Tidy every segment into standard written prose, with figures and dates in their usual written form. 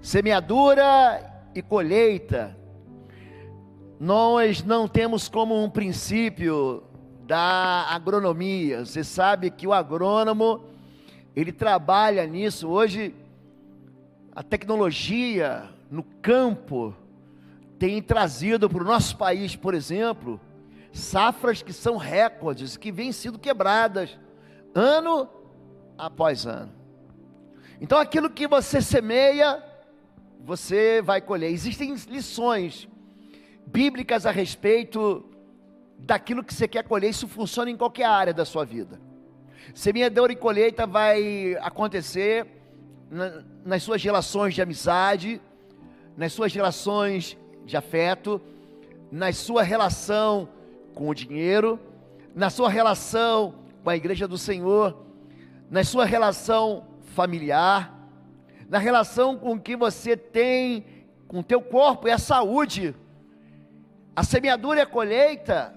Semeadura e colheita, nós não temos como um princípio da agronomia. Você sabe que o agrônomo, ele trabalha nisso. Hoje, a tecnologia no campo tem trazido para o nosso país, por exemplo, safras que são recordes, que vêm sendo quebradas, ano após ano. Então, aquilo que você semeia, você vai colher. Existem lições bíblicas a respeito daquilo que você quer colher. Isso funciona em qualquer área da sua vida. Semeadura e colheita vai acontecer nas suas relações de amizade, nas suas relações de afeto, na sua relação com o dinheiro, na sua relação com a igreja do Senhor, na sua relação familiar, na relação com o que você tem com o teu corpo e a saúde. A semeadura e a colheita,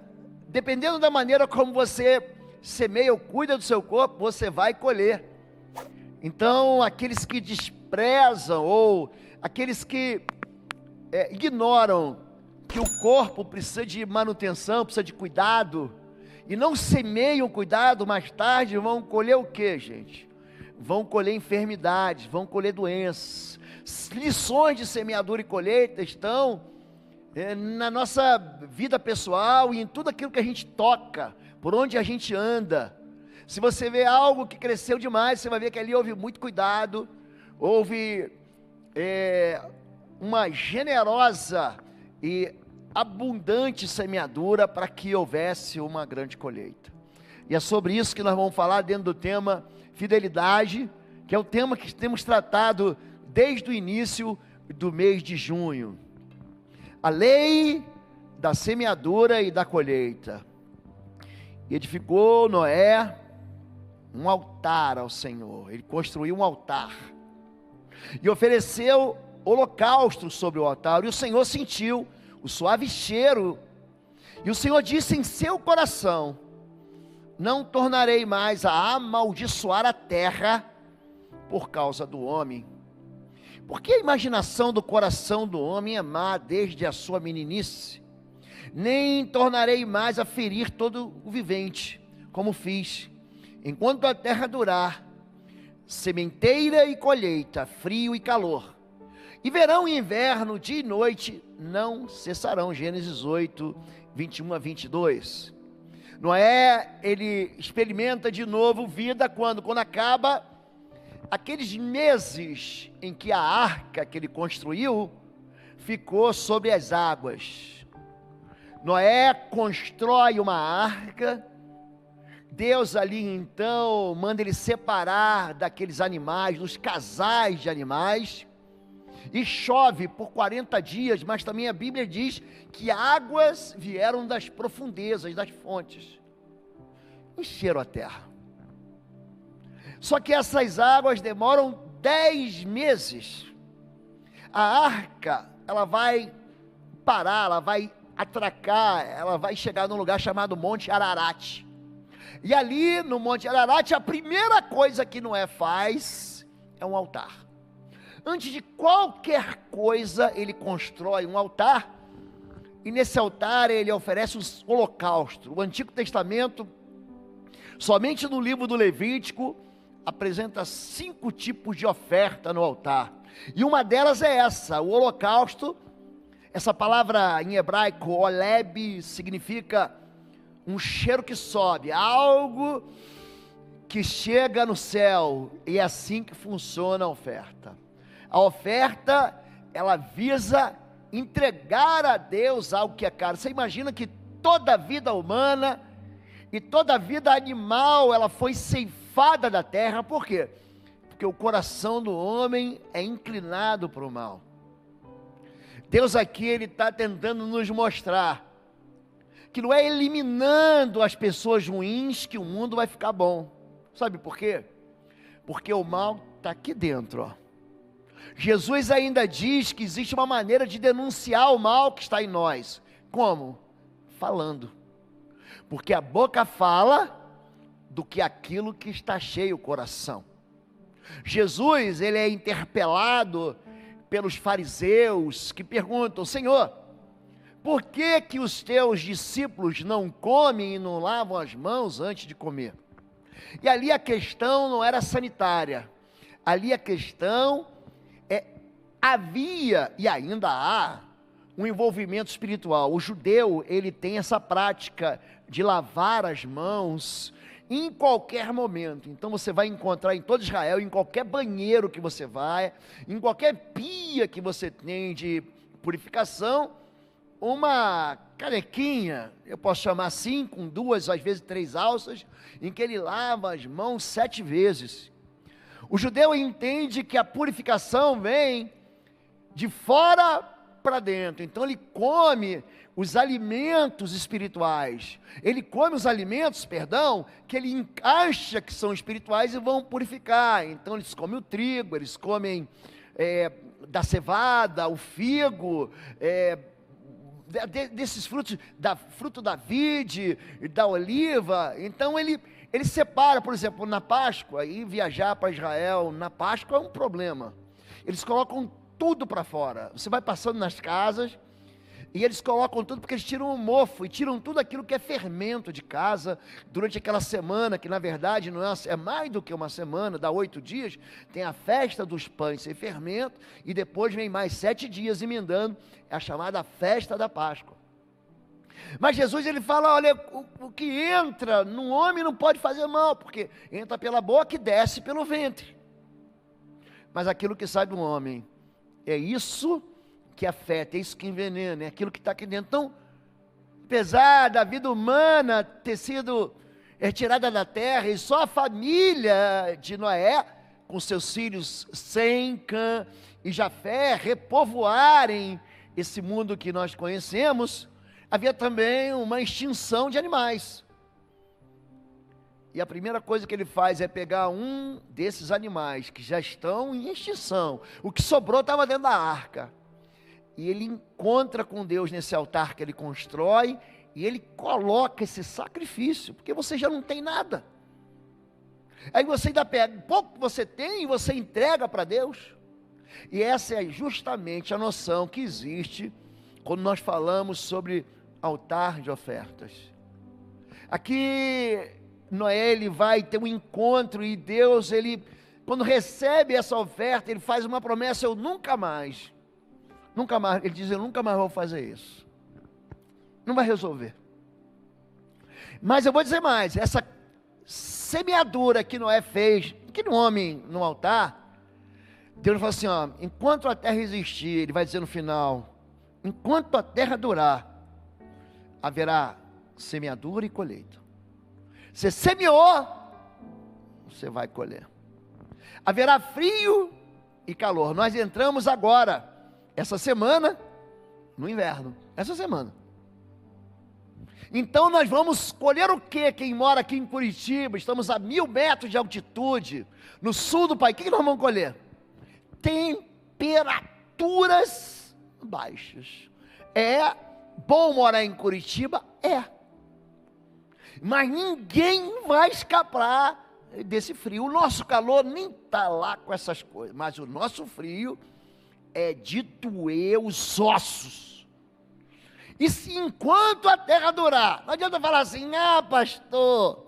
dependendo da maneira como você semeia ou cuida do seu corpo, você vai colher. Então, aqueles que desprezam ou aqueles que ignoram que o corpo precisa de manutenção, precisa de cuidado, e não semeiam cuidado, mais tarde vão colher o que, gente? Vão colher enfermidades, vão colher doenças. Lições de semeadura e colheita estão na nossa vida pessoal e em tudo aquilo que a gente toca, por onde a gente anda. Se você vê algo que cresceu demais, você vai ver que ali houve muito cuidado, houve uma generosa e abundante semeadura para que houvesse uma grande colheita. E é sobre isso que nós vamos falar dentro do tema fidelidade, que é o tema que temos tratado desde o início do mês de junho. A lei da semeadura e da colheita. Edificou Noé um altar ao Senhor. Ele construiu um altar e ofereceu holocausto sobre o altar, e o Senhor sentiu o suave cheiro, e o Senhor disse em seu coração: não tornarei mais a amaldiçoar a terra por causa do homem, porque a imaginação do coração do homem é má desde a sua meninice, nem tornarei mais a ferir todo o vivente, como fiz, enquanto a terra durar, sementeira e colheita, frio e calor, e verão e inverno, dia e noite, não cessarão. Gênesis 8, 21 a 22. Noé, ele experimenta de novo vida quando acaba aqueles meses em que a arca que ele construiu ficou sobre as águas. Noé constrói uma arca. Deus ali então manda ele separar daqueles animais, dos casais de animais, e chove por 40 dias, mas também a Bíblia diz que águas vieram das profundezas, das fontes, encheram a terra. Só que essas águas demoram 10 meses. A arca, ela vai parar, ela vai atracar, ela vai chegar num lugar chamado Monte Ararat. E ali no Monte Ararat, a primeira coisa que Noé faz é um altar. Antes de qualquer coisa, ele constrói um altar, e nesse altar ele oferece um holocausto. O Antigo Testamento, somente no livro do Levítico, apresenta 5 tipos de oferta no altar, e uma delas é essa, o holocausto. Essa palavra em hebraico, oleb, significa um cheiro que sobe, algo que chega no céu, e é assim que funciona a oferta. A oferta, ela visa entregar a Deus algo que é caro. Você imagina que toda a vida humana e toda a vida animal, ela foi ceifada da terra. Por quê? Porque o coração do homem é inclinado para o mal. Deus aqui, ele está tentando nos mostrar que não é eliminando as pessoas ruins que o mundo vai ficar bom. Sabe por quê? Porque o mal está aqui dentro, ó. Jesus ainda diz que existe uma maneira de denunciar o mal que está em nós. Como? Falando. Porque a boca fala do que aquilo que está cheio o coração. Jesus, ele é interpelado pelos fariseus, que perguntam: Senhor, por que que os teus discípulos não comem e não lavam as mãos antes de comer? E ali a questão não era sanitária, ali a questão havia e ainda há um envolvimento espiritual. O judeu, ele tem essa prática de lavar as mãos em qualquer momento. Então você vai encontrar em todo Israel, em qualquer banheiro que você vai, em qualquer pia que você tem de purificação, uma canequinha, eu posso chamar assim, com 2, às vezes 3 alças, em que ele lava as mãos 7 vezes. O judeu entende que a purificação vem de fora para dentro, então ele come os alimentos espirituais, ele come os alimentos, que ele acha que são espirituais e vão purificar. Então eles comem o trigo, eles comem da cevada, o figo, desses frutos, fruto da vide, da oliva. Então ele separa, por exemplo, na Páscoa, e viajar para Israel na Páscoa é um problema. Eles colocam tudo para fora. Você vai passando nas casas e eles colocam tudo, porque eles tiram o mofo e tiram tudo aquilo que é fermento de casa durante aquela semana, que na verdade não é mais do que uma semana, dá 8 dias, tem a festa dos pães sem fermento, e depois vem mais 7 dias emendando, é a chamada festa da Páscoa. Mas Jesus, ele fala: olha, o que entra no homem não pode fazer mal, porque entra pela boca e desce pelo ventre, mas aquilo que sai do homem, é isso que afeta, é isso que envenena, é aquilo que está aqui dentro. Então, apesar da vida humana ter sido retirada da terra, e só a família de Noé, com seus filhos Sem, Cã e Jafé, repovoarem esse mundo que nós conhecemos, havia também uma extinção de animais. E a primeira coisa que ele faz é pegar um desses animais que já estão em extinção, o que sobrou estava dentro da arca, e ele encontra com Deus nesse altar que ele constrói, e ele coloca esse sacrifício, porque você já não tem nada. Aí você ainda pega pouco que você tem e você entrega para Deus. E essa é justamente a noção que existe quando nós falamos sobre altar de ofertas. Aqui Noé, ele vai ter um encontro, e Deus, ele, quando recebe essa oferta, ele faz uma promessa: eu nunca mais, ele diz: eu nunca mais vou fazer isso. Não vai resolver. Mas eu vou dizer mais: essa semeadura que Noé fez, aquele homem no altar, Deus fala assim: ó, enquanto a terra existir, ele vai dizer no final, enquanto a terra durar, haverá semeadura e colheita. Você semeou, você vai colher. Haverá frio e calor. Nós entramos agora, essa semana, no inverno. Essa semana. Então nós vamos colher o quê? Quem mora aqui em Curitiba, estamos a 1000 metros de altitude, no sul do país, o que nós vamos colher? Temperaturas baixas. É bom morar em Curitiba? É. Mas ninguém vai escapar desse frio. O nosso calor nem está lá com essas coisas, mas o nosso frio é de doer os ossos. E se enquanto a terra durar, não adianta falar assim: ah, pastor,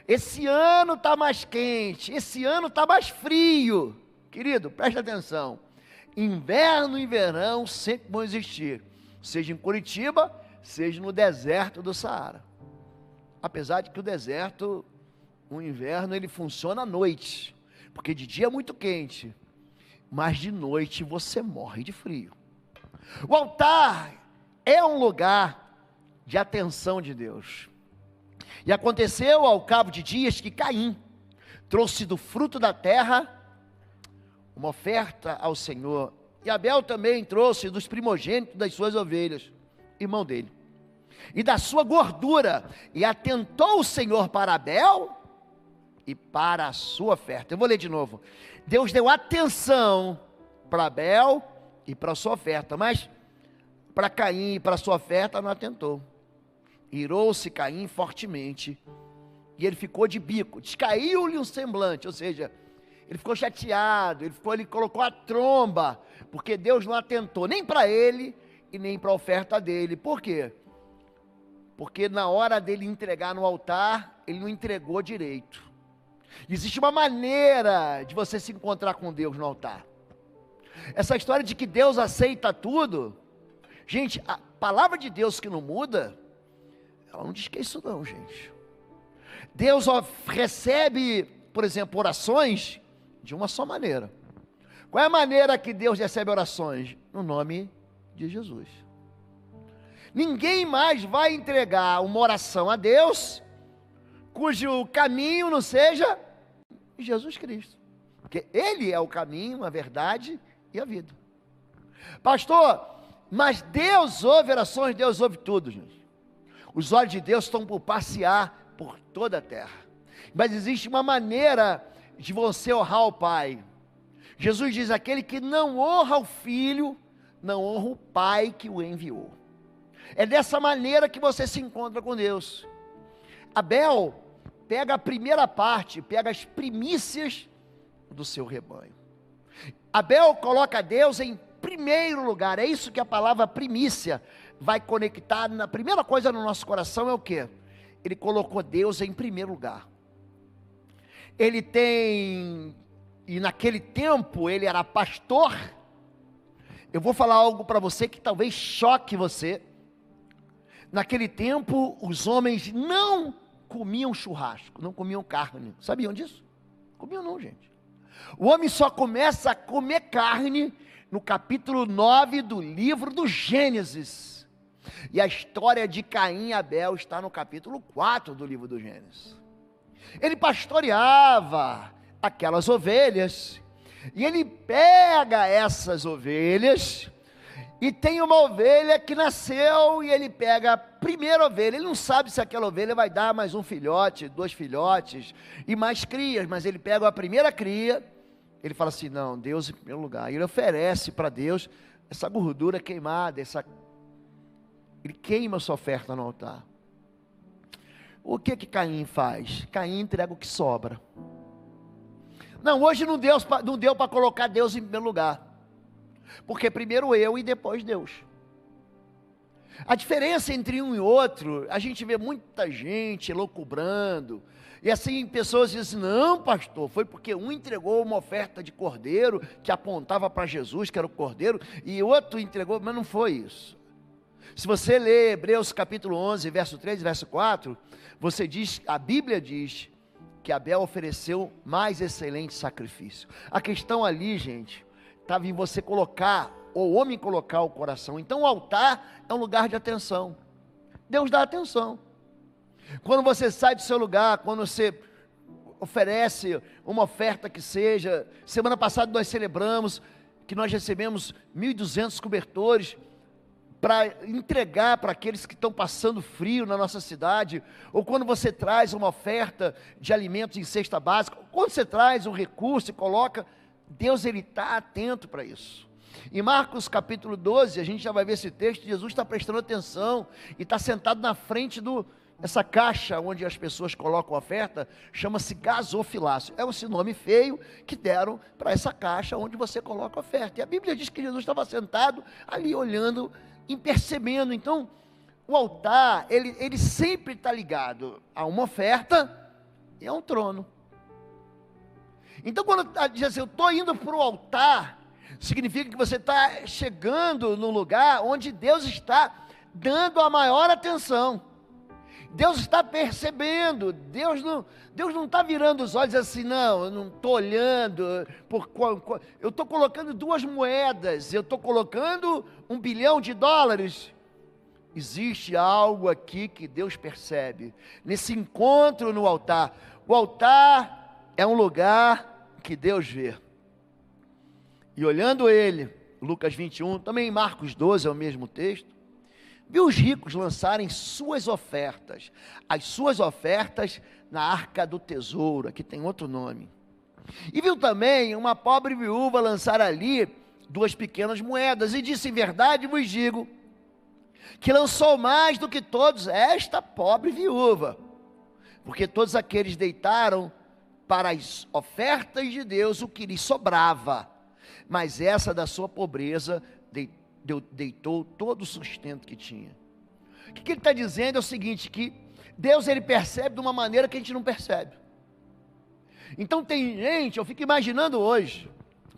esse ano está mais quente, esse ano está mais frio. Querido, preste atenção: inverno e verão sempre vão existir, seja em Curitiba, seja no deserto do Saara. Apesar de que o deserto, o inverno, ele funciona à noite, porque de dia é muito quente, mas de noite você morre de frio. O altar é um lugar de atenção de Deus. E aconteceu ao cabo de dias que Caim trouxe do fruto da terra uma oferta ao Senhor, e Abel também trouxe dos primogênitos das suas ovelhas, irmão dele, e da sua gordura, e atentou o Senhor para Abel e para a sua oferta. Eu vou ler de novo. Deus deu atenção para Abel e para a sua oferta, mas para Caim e para a sua oferta não atentou. Irou-se Caim fortemente, e ele ficou de bico, descaiu-lhe um semblante, ou seja, ele ficou chateado, ele colocou a tromba, porque Deus não atentou nem para ele e nem para a oferta dele. Por quê? Porque na hora dele entregar no altar, ele não entregou direito. Existe uma maneira de você se encontrar com Deus no altar. Essa história de que Deus aceita tudo, gente, a palavra de Deus que não muda, ela não diz que é isso não, gente. Deus recebe, por exemplo, orações de uma só maneira. Qual é a maneira que Deus recebe orações? No nome de Jesus. Ninguém mais vai entregar uma oração a Deus cujo caminho não seja Jesus Cristo, porque Ele é o caminho, a verdade e a vida. Pastor, mas Deus ouve orações, Deus ouve tudo, gente. Os olhos de Deus estão por passear por toda a terra, mas existe uma maneira de você honrar o Pai. Jesus diz: aquele que não honra o Filho, não honra o Pai que o enviou. É dessa maneira que você se encontra com Deus. Abel pega a primeira parte, pega as primícias do seu rebanho. Abel coloca Deus em primeiro lugar. É isso que a palavra primícia vai conectar. Na primeira coisa no nosso coração é o quê? Ele colocou Deus em primeiro lugar. E naquele tempo ele era pastor. Eu vou falar algo para você que talvez choque você. Naquele tempo, os homens não comiam churrasco, não comiam carne. Sabiam disso? Comiam não, gente. O homem só começa a comer carne no capítulo 9 do livro do Gênesis. E a história de Caim e Abel está no capítulo 4 do livro do Gênesis. Ele pastoreava aquelas ovelhas, e ele pega essas ovelhas, e tem uma ovelha que nasceu, e ele pega a primeira ovelha. Ele não sabe se aquela ovelha vai dar mais um filhote, 2 filhotes, e mais crias, mas ele pega a primeira cria, ele fala assim: não, Deus em primeiro lugar. E ele oferece para Deus essa gordura queimada, ele queima a sua oferta no altar. O que Caim faz? Caim entrega o que sobra. Não, hoje não deu para colocar Deus em primeiro lugar, porque primeiro eu e depois Deus. A diferença entre um e outro, a gente vê muita gente elucubrando, e assim pessoas dizem: não, pastor, foi porque um entregou uma oferta de cordeiro, que apontava para Jesus, que era o cordeiro, e outro entregou, mas não foi isso. Se você ler Hebreus capítulo 11, verso 3 e verso 4, a Bíblia diz que Abel ofereceu mais excelente sacrifício. A questão ali, gente, estava em você colocar, ou o homem colocar o coração. Então o altar é um lugar de atenção. Deus dá atenção. Quando você sai do seu lugar, quando você oferece uma oferta que seja, semana passada nós celebramos que nós recebemos 1.200 cobertores para entregar para aqueles que estão passando frio na nossa cidade, ou quando você traz uma oferta de alimentos em cesta básica, quando você traz um recurso e coloca, Deus ele está atento para isso. Em Marcos capítulo 12, a gente já vai ver esse texto, Jesus está prestando atenção, e está sentado na frente essa caixa onde as pessoas colocam a oferta, chama-se gasofilácio, é esse nome feio que deram para essa caixa onde você coloca a oferta, e a Bíblia diz que Jesus estava sentado ali olhando e percebendo. Então o altar, ele sempre está ligado a uma oferta e a um trono. Então quando diz assim: eu estou indo para o altar, significa que você está chegando no lugar onde Deus está dando a maior atenção. Deus está percebendo, Deus não está virando os olhos assim: não, eu não estou olhando, eu estou colocando 2 moedas, eu estou colocando $1 bilhão. Existe algo aqui que Deus percebe, nesse encontro no altar. O altar é um lugar que Deus vê, e olhando ele, Lucas 21, também Marcos 12 é o mesmo texto, viu os ricos lançarem suas ofertas, as suas ofertas na arca do tesouro, aqui tem outro nome, e viu também uma pobre viúva lançar ali 2 pequenas moedas, e disse: em verdade vos digo, que lançou mais do que todos esta pobre viúva, porque todos aqueles deitaram para as ofertas de Deus o que lhe sobrava, mas essa da sua pobreza deitou todo o sustento que tinha. O que ele está dizendo é o seguinte, que Deus ele percebe de uma maneira que a gente não percebe. Então tem gente, eu fico imaginando hoje,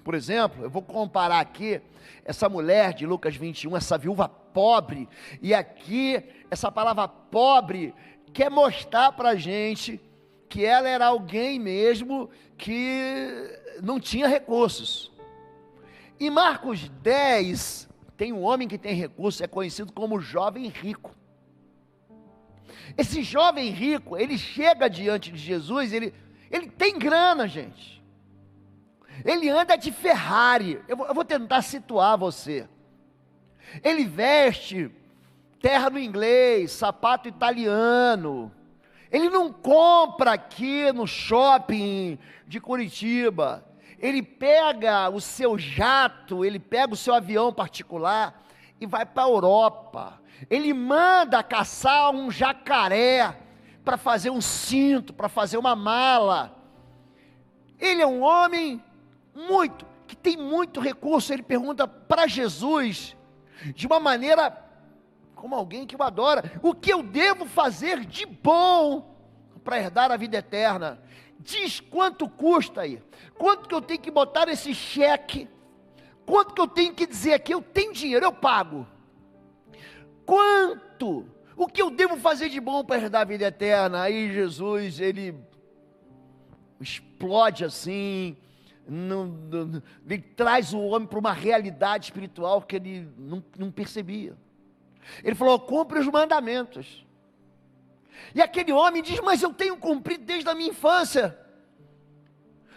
por exemplo, eu vou comparar aqui, essa mulher de Lucas 21, essa viúva pobre, e aqui, essa palavra pobre, quer mostrar para a gente, que ela era alguém mesmo, que não tinha recursos. Em Marcos 10, tem um homem que tem recursos, é conhecido como jovem rico. Esse jovem rico, ele chega diante de Jesus, ele tem grana, gente. Ele anda de Ferrari. Eu vou tentar situar você. Ele veste terno inglês, sapato italiano. Ele não compra aqui no shopping de Curitiba. Ele pega o seu jato, ele pega o seu avião particular e vai para a Europa. Ele manda caçar um jacaré para fazer um cinto, para fazer uma mala. Ele é um homem que tem muito recurso. Ele pergunta para Jesus, de uma maneira como alguém que o adora: o que eu devo fazer de bom para herdar a vida eterna? Diz quanto custa aí, quanto que eu tenho que botar nesse cheque, quanto que eu tenho que dizer aqui, eu tenho dinheiro, eu pago. Quanto? O que eu devo fazer de bom para herdar a vida eterna? Aí Jesus, ele explode assim, ele traz o homem para uma realidade espiritual que ele não percebia. Ele falou: cumpre os mandamentos. E aquele homem diz: mas eu tenho cumprido desde a minha infância.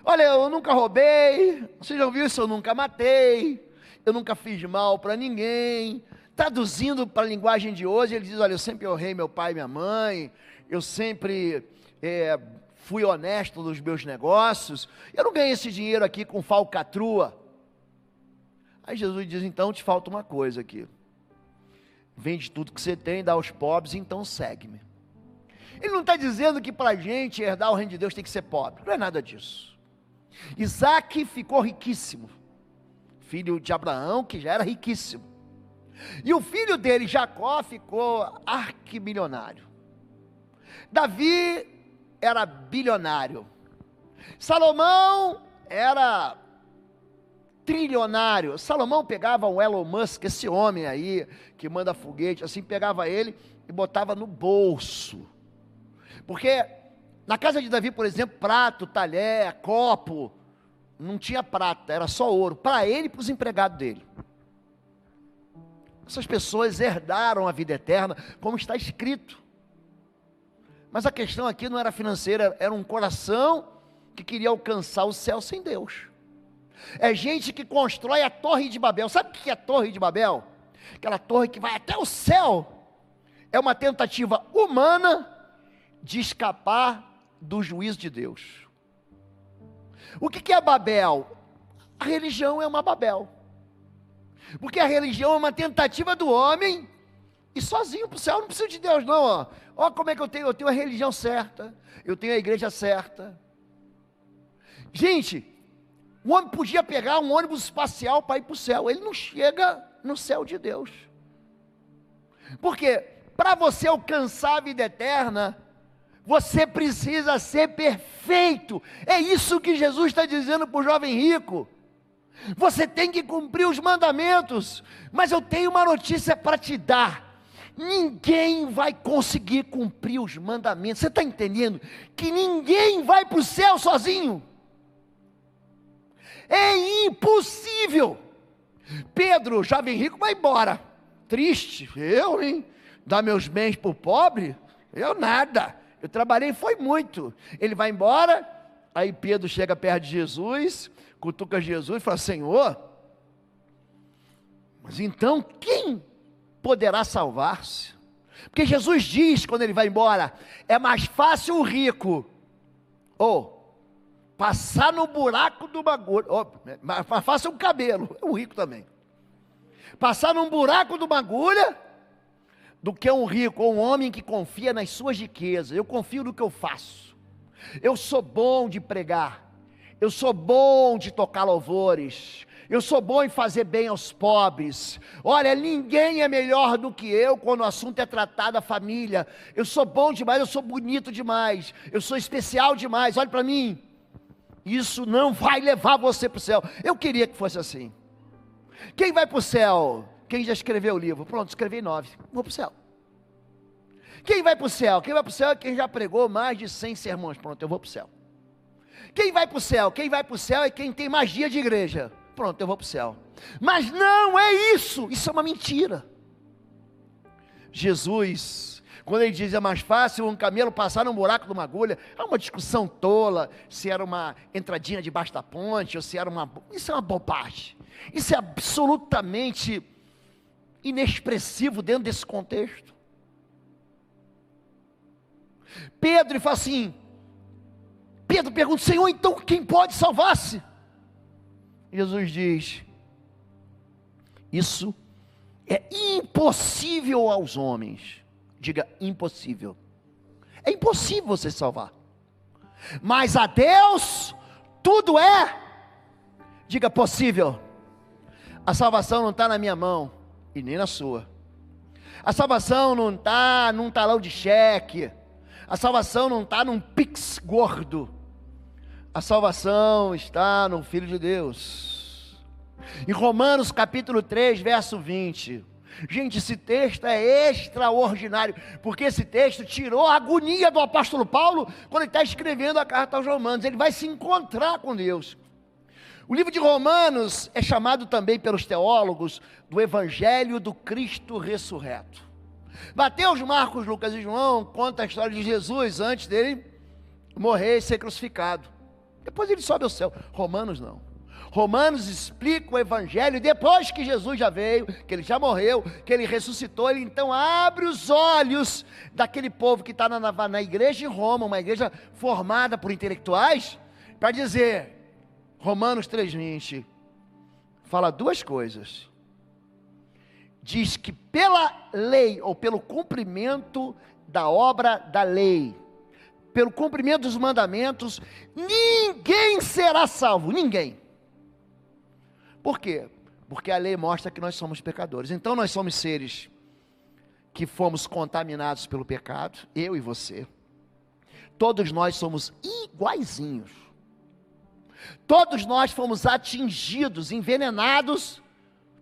Olha, eu nunca roubei, você já ouviu isso? Eu nunca matei, eu nunca fiz mal para ninguém. Traduzindo para a linguagem de hoje, ele diz: olha, eu sempre honrei meu pai e minha mãe, eu sempre fui honesto nos meus negócios, eu não ganhei esse dinheiro aqui com falcatrua. Aí Jesus diz: então te falta uma coisa aqui, vende tudo que você tem, dá aos pobres, então segue-me. Ele não está dizendo que para a gente herdar o reino de Deus tem que ser pobre, não é nada disso. Isaac ficou riquíssimo, filho de Abraão, que já era riquíssimo, e o filho dele, Jacó, ficou arquimilionário. Davi era bilionário. Salomão era trilionário. Salomão pegava o Elon Musk, esse homem aí, que manda foguete, assim, pegava ele e botava no bolso. Porque na casa de Davi, por exemplo, prato, talher, copo, não tinha prata, era só ouro, para ele e para os empregados dele. Essas pessoas herdaram a vida eterna, como está escrito. Mas a questão aqui não era financeira, era um coração que queria alcançar o céu sem Deus. É gente que constrói a Torre de Babel. Sabe o que é a Torre de Babel? Aquela torre que vai até o céu. É uma tentativa humana de escapar do juízo de Deus. O que é Babel? A religião é uma Babel. Porque a religião é uma tentativa do homem ir sozinho para o céu. Não preciso de Deus não. Ó como é que eu tenho a religião certa, eu tenho a igreja certa. Gente, o homem podia pegar um ônibus espacial para ir para o céu, ele não chega no céu de Deus. Porque para você alcançar a vida eterna, você precisa ser perfeito. É isso que Jesus está dizendo para o jovem rico. Você tem que cumprir os mandamentos. Mas eu tenho uma notícia para te dar: ninguém vai conseguir cumprir os mandamentos. Você está entendendo? Que ninguém vai para o céu sozinho. É impossível. Pedro, jovem rico, vai embora. Triste. Eu, hein? Dar meus bens para o pobre? Eu nada. Eu trabalhei, foi muito. Ele vai embora. Aí Pedro chega perto de Jesus, cutuca Jesus e fala: Senhor, mas então quem poderá salvar-se? Porque Jesus diz, quando ele vai embora: é mais fácil o rico passar no buraco do bagulho, mais fácil um cabelo, o rico também, passar num buraco de uma agulha, do que um rico ou um homem que confia nas suas riquezas. Eu confio no que eu faço, Eu sou bom de pregar. Eu sou bom de tocar louvores. Eu sou bom em fazer bem aos pobres. Olha, ninguém é melhor do que eu quando o assunto é tratar da família. Eu sou bom demais, eu sou bonito demais. Eu sou especial demais, olha para mim. Isso não vai levar você para o céu. Eu queria que fosse assim. Quem vai para o céu? Quem já escreveu o livro? Pronto, escrevi 9. Vou para o céu. Quem vai para o céu? Quem vai para o céu é quem já pregou mais de 100 sermões. Pronto, eu vou para o céu. Quem vai para o céu? Quem vai para o céu é quem tem magia de igreja. Pronto, eu vou para o céu. Mas não é isso. Isso é uma mentira. Jesus, quando ele diz é mais fácil um camelo passar num buraco de uma agulha, é uma discussão tola, se era uma entradinha debaixo da ponte, ou se era uma... Isso é uma bobagem. Isso é absolutamente inexpressivo dentro desse contexto. Pedro fala assim, Pedro pergunta, Senhor, então quem pode salvar-se? Jesus diz, isso é impossível aos homens. Diga, impossível. É impossível você salvar. Mas a Deus, tudo é, diga, possível. A salvação não está na minha mão, e nem na sua. A salvação não está num talão de cheque. A salvação não está num pix gordo. A salvação está no Filho de Deus. Em Romanos capítulo 3, verso 20. Gente, esse texto é extraordinário, porque esse texto tirou a agonia do apóstolo Paulo, quando ele está escrevendo a carta aos Romanos. Ele vai se encontrar com Deus. O livro de Romanos é chamado também pelos teólogos do Evangelho do Cristo ressurreto. Mateus, Marcos, Lucas e João contam a história de Jesus antes dele morrer e ser crucificado. Depois ele sobe ao céu. Romanos não. Romanos explica o Evangelho depois que Jesus já veio, que ele já morreu, que ele ressuscitou. Ele então abre os olhos daquele povo que está na igreja em Roma, uma igreja formada por intelectuais, para dizer, Romanos 3,20, fala duas coisas. Diz que pela lei, ou pelo cumprimento da obra da lei, pelo cumprimento dos mandamentos, ninguém será salvo, ninguém. Por quê? Porque a lei mostra que nós somos pecadores. Então nós somos seres que fomos contaminados pelo pecado, eu e você. Todos nós somos iguaizinhos. Todos nós fomos atingidos, envenenados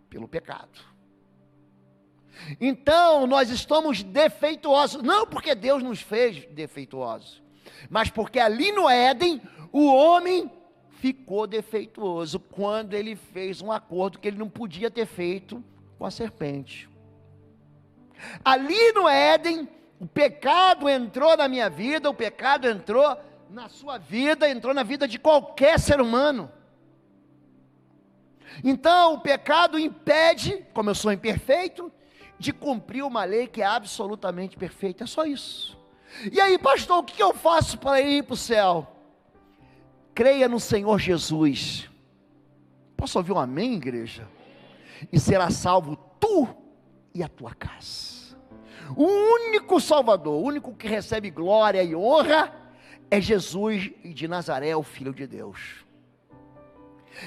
pelo pecado. Então nós estamos defeituosos, não porque Deus nos fez defeituosos, mas porque ali no Éden, o homem ficou defeituoso, quando ele fez um acordo que ele não podia ter feito com a serpente. Ali no Éden, o pecado entrou na minha vida, o pecado entrou na sua vida, entrou na vida de qualquer ser humano. Então o pecado impede, como eu sou imperfeito, de cumprir uma lei que é absolutamente perfeita. É só isso. E aí, pastor, o que eu faço para ir para o céu? Creia no Senhor Jesus. Posso ouvir um amém, igreja? E será salvo tu e a tua casa. O único Salvador, o único que recebe glória e honra, é Jesus de Nazaré, o Filho de Deus.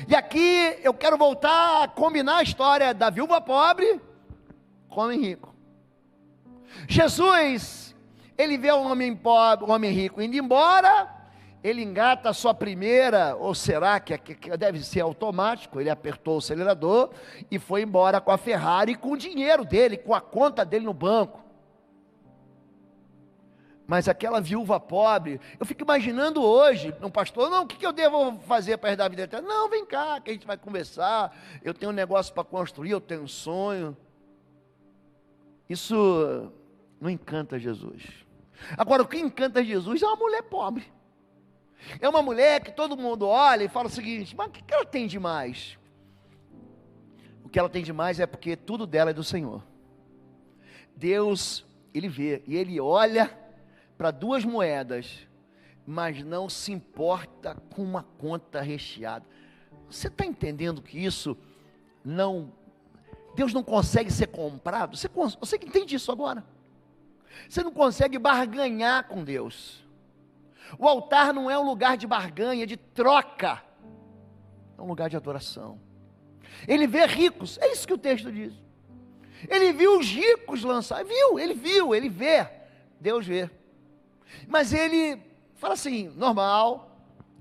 E aqui eu quero voltar a combinar a história da viúva pobre com o homem rico. Jesus, ele vê um homem pobre, um homem rico indo embora, ele engata a sua primeira, ou será que deve ser automático, ele apertou o acelerador e foi embora com a Ferrari, com o dinheiro dele, com a conta dele no banco. Mas aquela viúva pobre, eu fico imaginando hoje, um pastor, não, o que eu devo fazer para herdar a vida eterna? Não, vem cá, que a gente vai conversar, eu tenho um negócio para construir, eu tenho um sonho. Isso não encanta Jesus. Agora, o que encanta Jesus é uma mulher pobre. É uma mulher que todo mundo olha e fala o seguinte, mas o que ela tem de mais? O que ela tem de mais é porque tudo dela é do Senhor. Deus, ele vê, e ele olha para duas moedas, mas não se importa com uma conta recheada. Você está entendendo que isso não... Deus não consegue ser comprado? Você que entende isso agora? Você não consegue barganhar com Deus. O altar não é um lugar de barganha, de troca. É um lugar de adoração. Ele vê ricos, é isso que o texto diz. Ele viu os ricos lançar, ele vê, Deus vê. Mas ele fala assim, normal,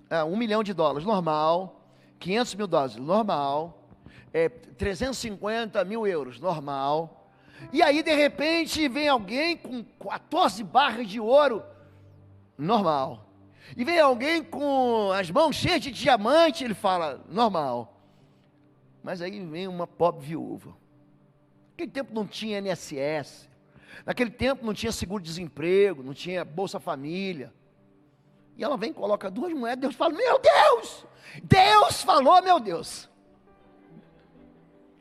$1 milhão, normal, $500 mil, normal, 350 mil euros, normal. E aí de repente vem alguém com 14 barras de ouro, normal. E vem alguém com as mãos cheias de diamante, ele fala, normal. Mas aí vem uma pobre viúva. Naquele tempo não tinha INSS, naquele tempo não tinha seguro-desemprego, não tinha Bolsa Família. E ela vem e coloca 2 moedas, Deus fala, meu Deus! Deus falou, meu Deus!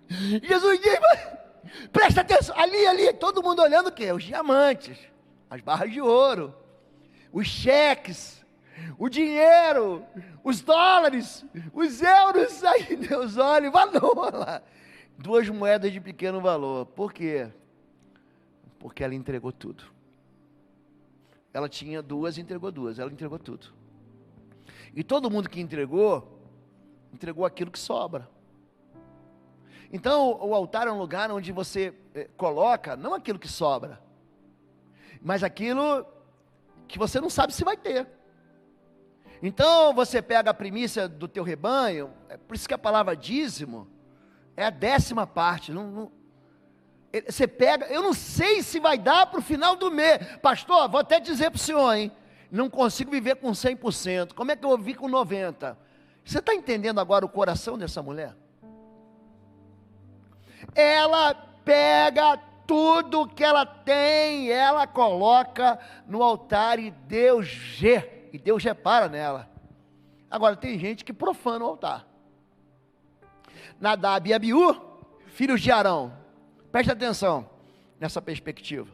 Jesus diz, presta atenção, ali, todo mundo olhando o quê? Os diamantes, as barras de ouro, os cheques, o dinheiro, os dólares, os euros. Aí Deus olha e valor, 2 moedas de pequeno valor. Por quê? Porque ela entregou tudo. Ela tinha 2, entregou 2, ela entregou tudo. E todo mundo que entregou aquilo que sobra. Então o altar é um lugar onde você coloca, não aquilo que sobra, mas aquilo que você não sabe se vai ter. Então você pega a primícia do teu rebanho, é por isso que a palavra dízimo é a 10ª parte. Você pega, eu não sei se vai dar para o final do mês, pastor, vou até dizer para o senhor, hein, não consigo viver com 100%, como é que eu vou viver com 90%? Você está entendendo agora o coração dessa mulher? Ela pega tudo que ela tem, ela coloca no altar e Deus repara nela. Agora tem gente que profana o altar. Nadab e Abiú, filhos de Arão, preste atenção nessa perspectiva,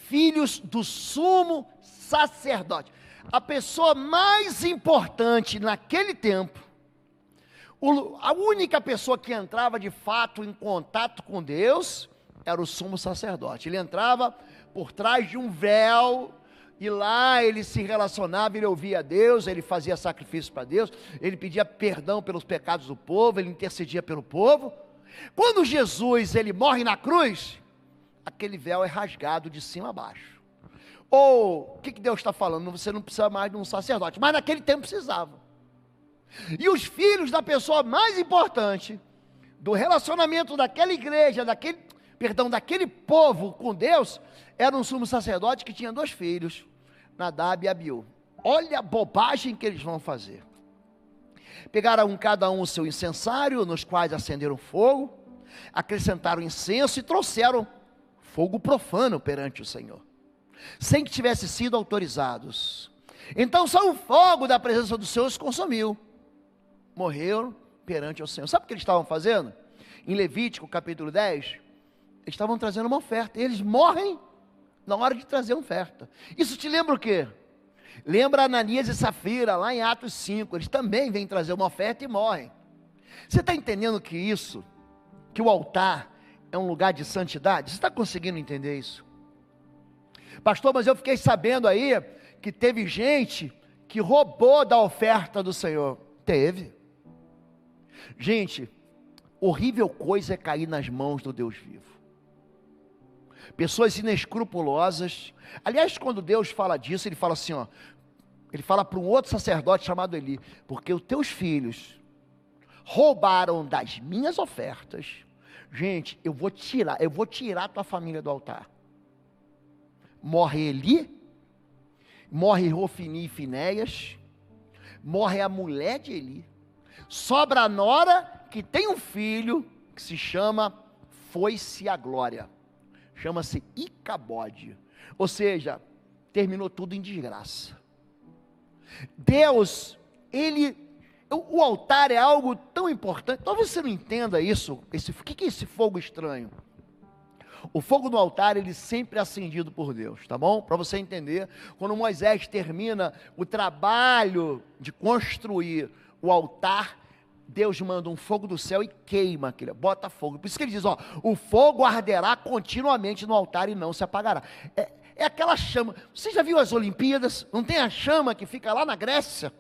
filhos do sumo sacerdote, a pessoa mais importante naquele tempo, a única pessoa que entrava de fato em contato com Deus, era o sumo sacerdote. Ele entrava por trás de um véu, e lá ele se relacionava, ele ouvia a Deus, ele fazia sacrifício para Deus, ele pedia perdão pelos pecados do povo, ele intercedia pelo povo. Quando Jesus ele morre na cruz, aquele véu é rasgado de cima a baixo. Ou, o que Deus está falando? Você não precisa mais de um sacerdote, mas naquele tempo precisava. E os filhos da pessoa mais importante, do relacionamento daquela igreja, daquele povo com Deus, era um sumo sacerdote que tinha 2 filhos, Nadab e Abiú. Olha a bobagem que eles vão fazer. Pegaram cada um o seu incensário, nos quais acenderam fogo, acrescentaram incenso e trouxeram fogo profano perante o Senhor, sem que tivessem sido autorizados. Então só o fogo da presença do Senhor os consumiu. Morreram perante o Senhor. Sabe o que eles estavam fazendo? Em Levítico capítulo 10, eles estavam trazendo uma oferta. Eles morrem na hora de trazer uma oferta. Isso te lembra o quê? Lembra Ananias e Safira, lá em Atos 5, eles também vêm trazer uma oferta e morrem. Você está entendendo que o altar é um lugar de santidade? Você está conseguindo entender isso? Pastor, mas eu fiquei sabendo aí, que teve gente que roubou da oferta do Senhor. Teve. Gente, horrível coisa é cair nas mãos do Deus vivo. Pessoas inescrupulosas. Aliás, quando Deus fala disso, ele fala assim, ele fala para um outro sacerdote chamado Eli, porque os teus filhos roubaram das minhas ofertas. Gente, eu vou tirar a tua família do altar. Morre Eli, morre Hofni e Finéias, morre a mulher de Eli, sobra a nora que tem um filho que se chama Foi-se a Glória, chama-se Icabode, ou seja, terminou tudo em desgraça. Deus, o altar é algo tão importante, talvez você não entenda isso, o que é esse fogo estranho? O fogo no altar, ele sempre é acendido por Deus, tá bom? Para você entender, quando Moisés termina o trabalho de construir o altar, Deus manda um fogo do céu e queima aquilo, bota fogo. Por isso que ele diz, o fogo arderá continuamente no altar e não se apagará. É aquela chama. Você já viu as Olimpíadas? Não tem a chama que fica lá na Grécia?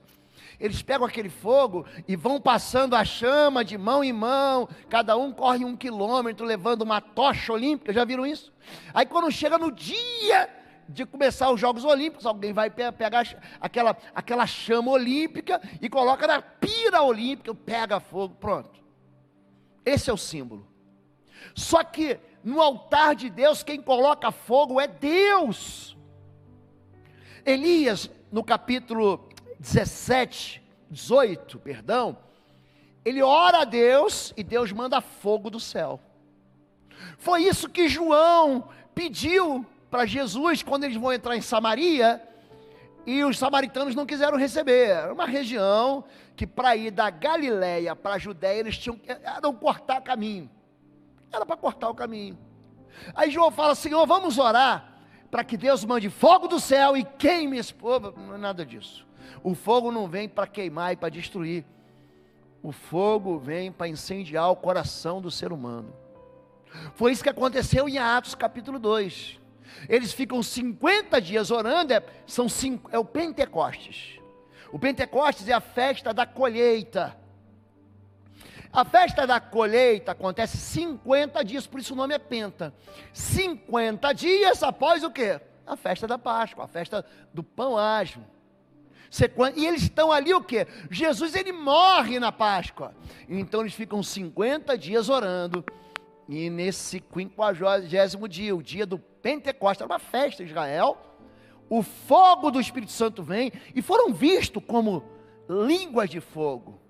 Eles pegam aquele fogo e vão passando a chama de mão em mão, cada um corre 1 quilômetro levando uma tocha olímpica, já viram isso? Aí quando chega no dia de começar os Jogos Olímpicos, alguém vai pegar aquela chama olímpica e coloca na pira olímpica, pega fogo, pronto. Esse é o símbolo. Só que no altar de Deus, quem coloca fogo é Deus. Elias, no capítulo 18, ele ora a Deus e Deus manda fogo do céu. Foi isso que João pediu para Jesus quando eles vão entrar em Samaria e os samaritanos não quiseram receber. Era uma região que para ir da Galileia para a Judéia eles tinham que cortar caminho. Era para cortar o caminho. Aí João fala: Senhor, vamos orar para que Deus mande fogo do céu e queime esse povo. Não é nada disso. O fogo não vem para queimar e para destruir. O fogo vem para incendiar o coração do ser humano. Foi isso que aconteceu em Atos capítulo 2. Eles ficam 50 dias orando, é o Pentecostes. O Pentecostes é a festa da colheita. A festa da colheita acontece 50 dias, por isso o nome é Penta. 50 dias após o quê? A festa da Páscoa, a festa do pão asmo. E eles estão ali o quê? Jesus, ele morre na Páscoa. Então eles ficam 50 dias orando. E nesse 50º dia, o dia do Pentecostes, era uma festa em Israel, o fogo do Espírito Santo vem, e foram vistos como línguas de fogo.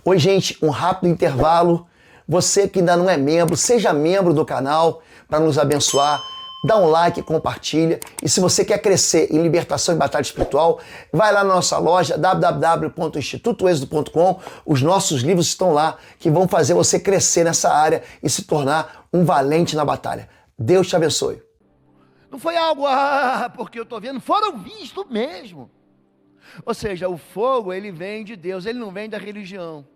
Oi gente, um rápido intervalo. Você que ainda não é membro, seja membro do canal para nos abençoar. Dá um like, compartilha. E se você quer crescer em libertação e batalha espiritual, vai lá na nossa loja www.institutoexodo.com. Os nossos livros estão lá que vão fazer você crescer nessa área e se tornar um valente na batalha. Deus te abençoe. Não foi algo, porque eu estou vendo, foram vistos mesmo. Ou seja, o fogo, ele vem de Deus, ele não vem da religião.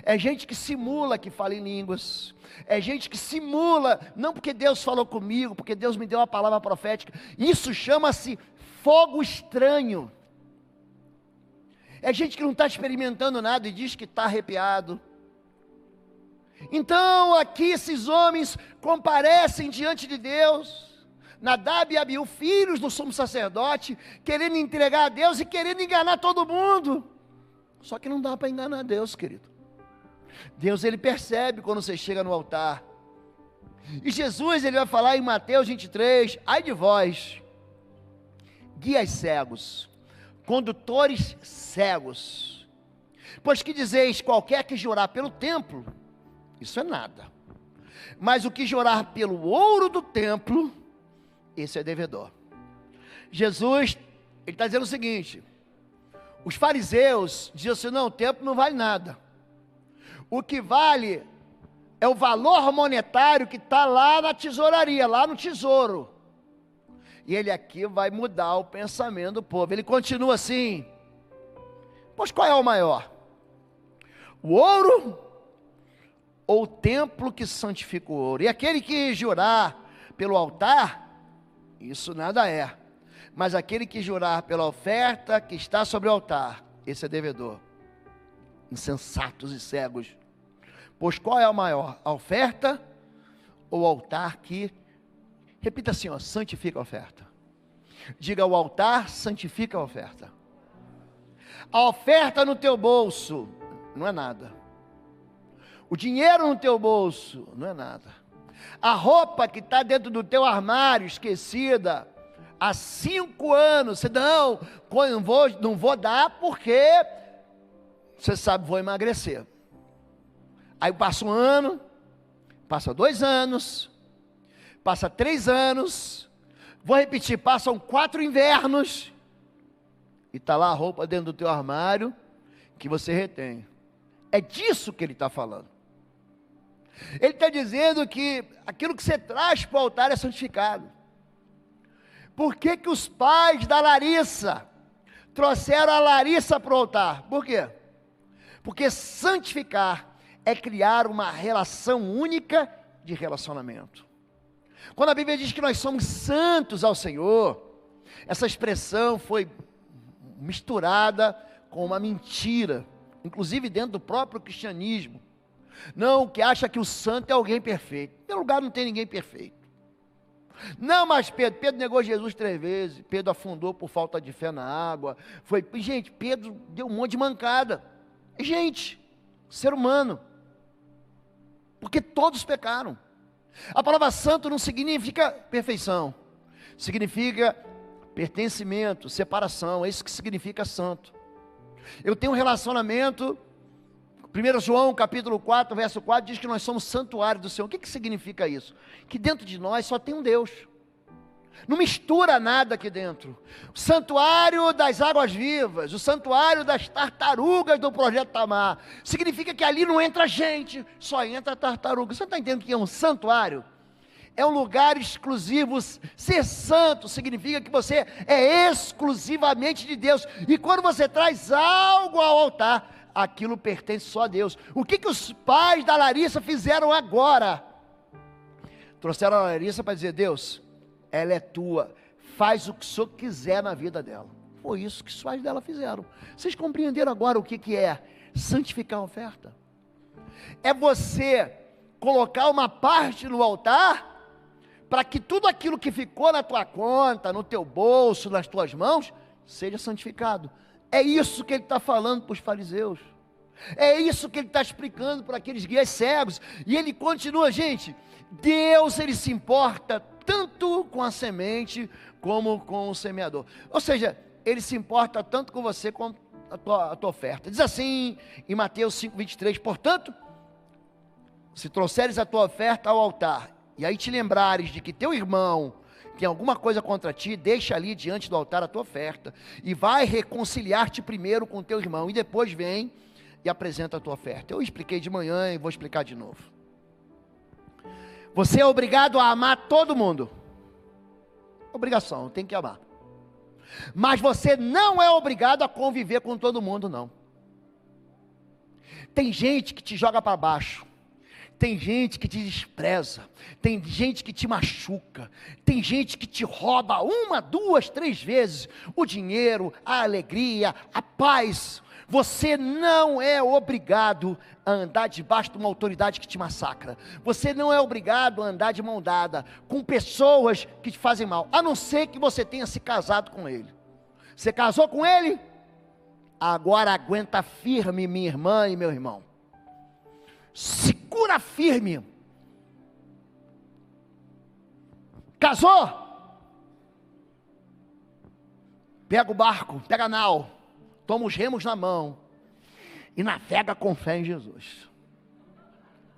É gente que simula que fala em línguas. É gente que simula, não porque Deus falou comigo, porque Deus me deu uma palavra profética. Isso chama-se fogo estranho. É gente que não está experimentando nada e diz que está arrepiado. Então aqui esses homens comparecem diante de Deus, Nadab e Abiú, filhos do sumo sacerdote, querendo entregar a Deus e querendo enganar todo mundo. Só que não dá para enganar Deus, querido. Deus, ele percebe quando você chega no altar. E Jesus, ele vai falar em Mateus 23, ai de vós, guias cegos, condutores cegos, pois que dizeis, qualquer que jurar pelo templo, isso é nada, mas o que jurar pelo ouro do templo, esse é devedor. Jesus, ele está dizendo o seguinte, os fariseus diziam assim, não, o templo não vale nada. O que vale é o valor monetário que está lá na tesouraria, lá no tesouro. E ele aqui vai mudar o pensamento do povo. Ele continua assim, pois qual é o maior? O ouro ou o templo que santifica o ouro? E aquele que jurar pelo altar, isso nada é. Mas aquele que jurar pela oferta que está sobre o altar, esse é devedor. Insensatos e cegos. Pois qual é o maior? A oferta ou o altar que, repita assim, santifica a oferta. Diga, o altar santifica a oferta. A oferta no teu bolso não é nada. O dinheiro no teu bolso não é nada. A roupa que está dentro do teu armário, esquecida, há 5 anos, você não vou dar porque, você sabe, vou emagrecer. Aí passa 1 ano, passa 2 anos, passa 3 anos, vou repetir, passam 4 invernos, e está lá a roupa dentro do teu armário, que você retém. É disso que ele está falando. Ele está dizendo que aquilo que você traz para o altar é santificado. Por que que os pais da Larissa trouxeram a Larissa para o altar? Por quê? Porque santificar é criar uma relação única de relacionamento. Quando a Bíblia diz que nós somos santos ao Senhor, essa expressão foi misturada com uma mentira, inclusive dentro do próprio cristianismo. Não, que acha que o santo é alguém perfeito. Em primeiro lugar, não tem ninguém perfeito. Não, mas Pedro negou Jesus 3 vezes, Pedro afundou por falta de fé na água, gente, Pedro deu um monte de mancada, gente, ser humano, porque todos pecaram. A palavra santo não significa perfeição, significa pertencimento, separação, é isso que significa santo. Eu tenho um relacionamento, 1 João capítulo 4, verso 4, diz que nós somos santuário do Senhor. O que significa isso? Que dentro de nós só tem um Deus, não mistura nada aqui dentro. O santuário das águas vivas, o santuário das tartarugas do Projeto Tamar, significa que ali não entra gente, só entra tartaruga. Você está entendendo o que é um santuário? É um lugar exclusivo. Ser santo significa que você é exclusivamente de Deus, e quando você traz algo ao altar, aquilo pertence só a Deus. O que os pais da Larissa fizeram agora? Trouxeram a Larissa para dizer: Deus, ela é tua, faz o que o Senhor quiser na vida dela. Foi isso que os pais dela fizeram. Vocês compreenderam agora o que é santificar a oferta? É você colocar uma parte no altar, para que tudo aquilo que ficou na tua conta, no teu bolso, nas tuas mãos, seja santificado. É isso que ele está falando para os fariseus, é isso que ele está explicando para aqueles guias cegos, e ele continua, gente, Deus, ele se importa tanto com a semente, como com o semeador, ou seja, ele se importa tanto com você, como a tua oferta. Diz assim, em Mateus 5,23, portanto, se trouxeres a tua oferta ao altar, e aí te lembrares de que teu irmão tem alguma coisa contra ti, deixa ali diante do altar a tua oferta, e vai reconciliar-te primeiro com teu irmão, e depois vem e apresenta a tua oferta. Eu expliquei de manhã e vou explicar de novo. Você é obrigado a amar todo mundo, obrigação, tem que amar, mas você não é obrigado a conviver com todo mundo, não. Tem gente que te joga para baixo, tem gente que te despreza, tem gente que te machuca, tem gente que te rouba 1, 2, 3 vezes o dinheiro, a alegria, a paz. Você não é obrigado a andar debaixo de uma autoridade que te massacra. Você não é obrigado a andar de mão dada com pessoas que te fazem mal, a não ser que você tenha se casado com ele. Você casou com ele? Agora aguenta firme, minha irmã e meu irmão. Segura firme. Casou? Pega o barco, pega a nau, toma os remos na mão e navega com fé em Jesus.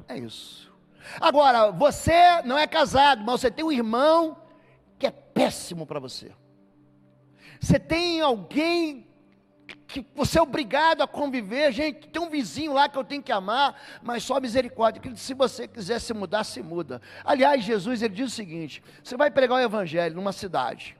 É isso. Agora, você não é casado, mas você tem um irmão que é péssimo para você. Você tem alguém que você é obrigado a conviver. Gente, tem um vizinho lá que eu tenho que amar, mas só misericórdia, que se você quiser se mudar, se muda. Aliás, Jesus, ele diz o seguinte: você vai pregar o evangelho numa cidade,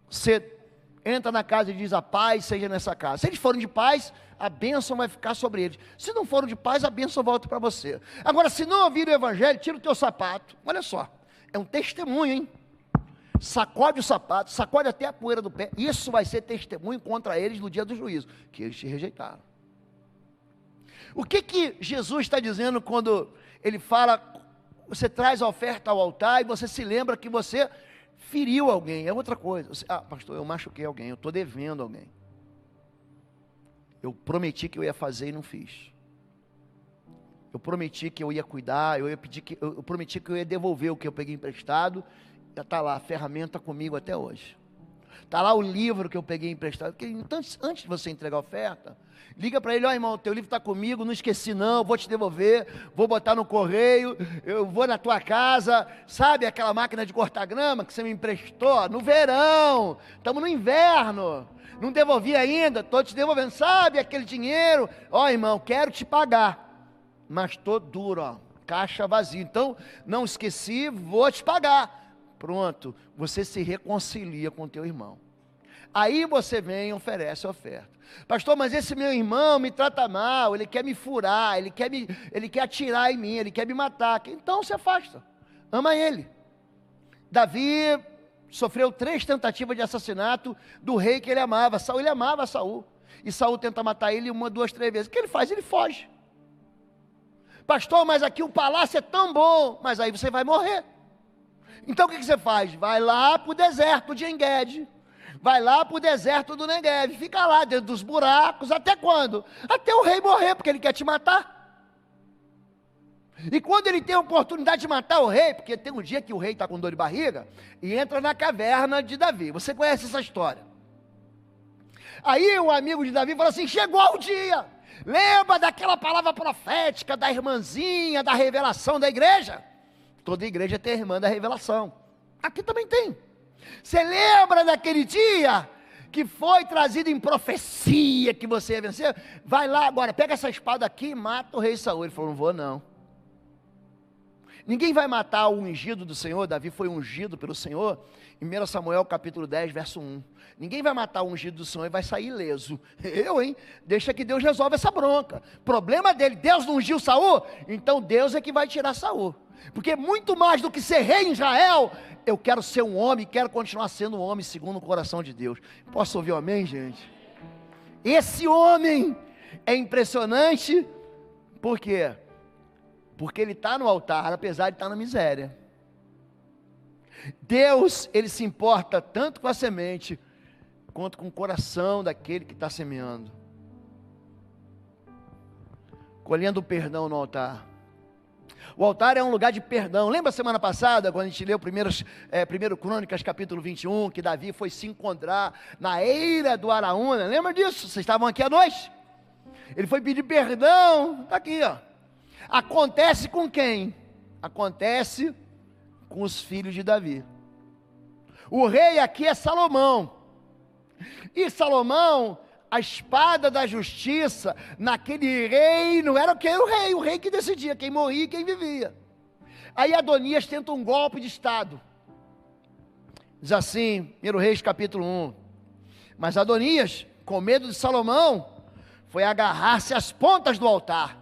você entra na casa e diz: a paz seja nessa casa. Se eles forem de paz, a bênção vai ficar sobre eles. Se não foram de paz, a bênção volta para você. Agora, se não ouvirem o evangelho, tira o teu sapato. Olha só, é um testemunho, hein? Sacode o sapato, sacode até a poeira do pé. Isso vai ser testemunho contra eles no dia do juízo, que eles te rejeitaram. O que Jesus está dizendo quando ele fala: você traz a oferta ao altar e você se lembra que você feriu alguém? É outra coisa. Pastor, eu machuquei alguém, eu estou devendo alguém. Eu prometi que eu ia fazer e não fiz. Eu prometi que eu ia cuidar, eu prometi que eu ia devolver o que eu peguei emprestado. Está lá, a ferramenta comigo até hoje. Está lá o livro que eu peguei emprestado. Então, antes de você entregar a oferta, liga para ele: ó, irmão, teu livro está comigo, não esqueci não, vou te devolver, vou botar no correio, eu vou na tua casa, sabe aquela máquina de cortar grama que você me emprestou? No verão, estamos no inverno, não devolvi ainda, estou te devolvendo, sabe aquele dinheiro? Ó, irmão, quero te pagar, mas estou duro, ó, caixa vazia, então não esqueci, vou te pagar. Pronto, você se reconcilia com o teu irmão. Aí você vem e oferece a oferta. Pastor, mas esse meu irmão me trata mal, ele quer me furar, ele quer atirar em mim, ele quer me matar. Então se afasta, ama ele. Davi sofreu 3 tentativas de assassinato do rei que ele amava. Ele amava Saul. E Saul tenta matar ele 1, 2, 3 vezes. O que ele faz? Ele foge. Pastor, mas aqui o palácio é tão bom. Mas aí você vai morrer. Então o que você faz? Vai lá para o deserto de En-Gedi. Vai lá para o deserto do Negev. Fica lá dentro dos buracos. Até quando? Até o rei morrer, porque ele quer te matar. E quando ele tem a oportunidade de matar o rei, porque tem um dia que o rei está com dor de barriga, e entra na caverna de Davi. Você conhece essa história? Aí o amigo de Davi fala assim: chegou o dia. Lembra daquela palavra profética da irmãzinha, da revelação da igreja? Toda igreja tem a irmã da revelação. Aqui também tem. Você lembra daquele dia que foi trazido em profecia que você ia vencer? Vai lá agora, pega essa espada aqui e mata o rei Saul. Ele falou: não vou não. Ninguém vai matar o ungido do Senhor. Davi foi ungido pelo Senhor em 1 Samuel capítulo 10, verso 1. Ninguém vai matar o ungido do Senhor e vai sair ileso. Deixa que Deus resolve essa bronca. Problema dele, Deus não ungiu Saul, então Deus é que vai tirar Saul. Porque muito mais do que ser rei em Israel, eu quero ser um homem, quero continuar sendo um homem segundo o coração de Deus. Posso ouvir um amém, gente? Esse homem é impressionante. Por quê? Porque ele está no altar, apesar de estar na miséria. Deus, ele se importa tanto com a semente, quanto com o coração daquele que está semeando. Colhendo o perdão no altar. O altar é um lugar de perdão. Lembra semana passada, quando a gente leu 1 Crônicas capítulo 21, que Davi foi se encontrar na eira do Araúna? Lembra disso? Vocês estavam aqui à noite? Ele foi pedir perdão. Está aqui, ó. Acontece com quem? Acontece com os filhos de Davi. O rei aqui é Salomão. E Salomão, a espada da justiça, naquele reino, era o rei que decidia quem morria e quem vivia. Aí Adonias tenta um golpe de estado. Diz assim, 1 Reis capítulo 1. Mas Adonias, com medo de Salomão, foi agarrar-se às pontas do altar.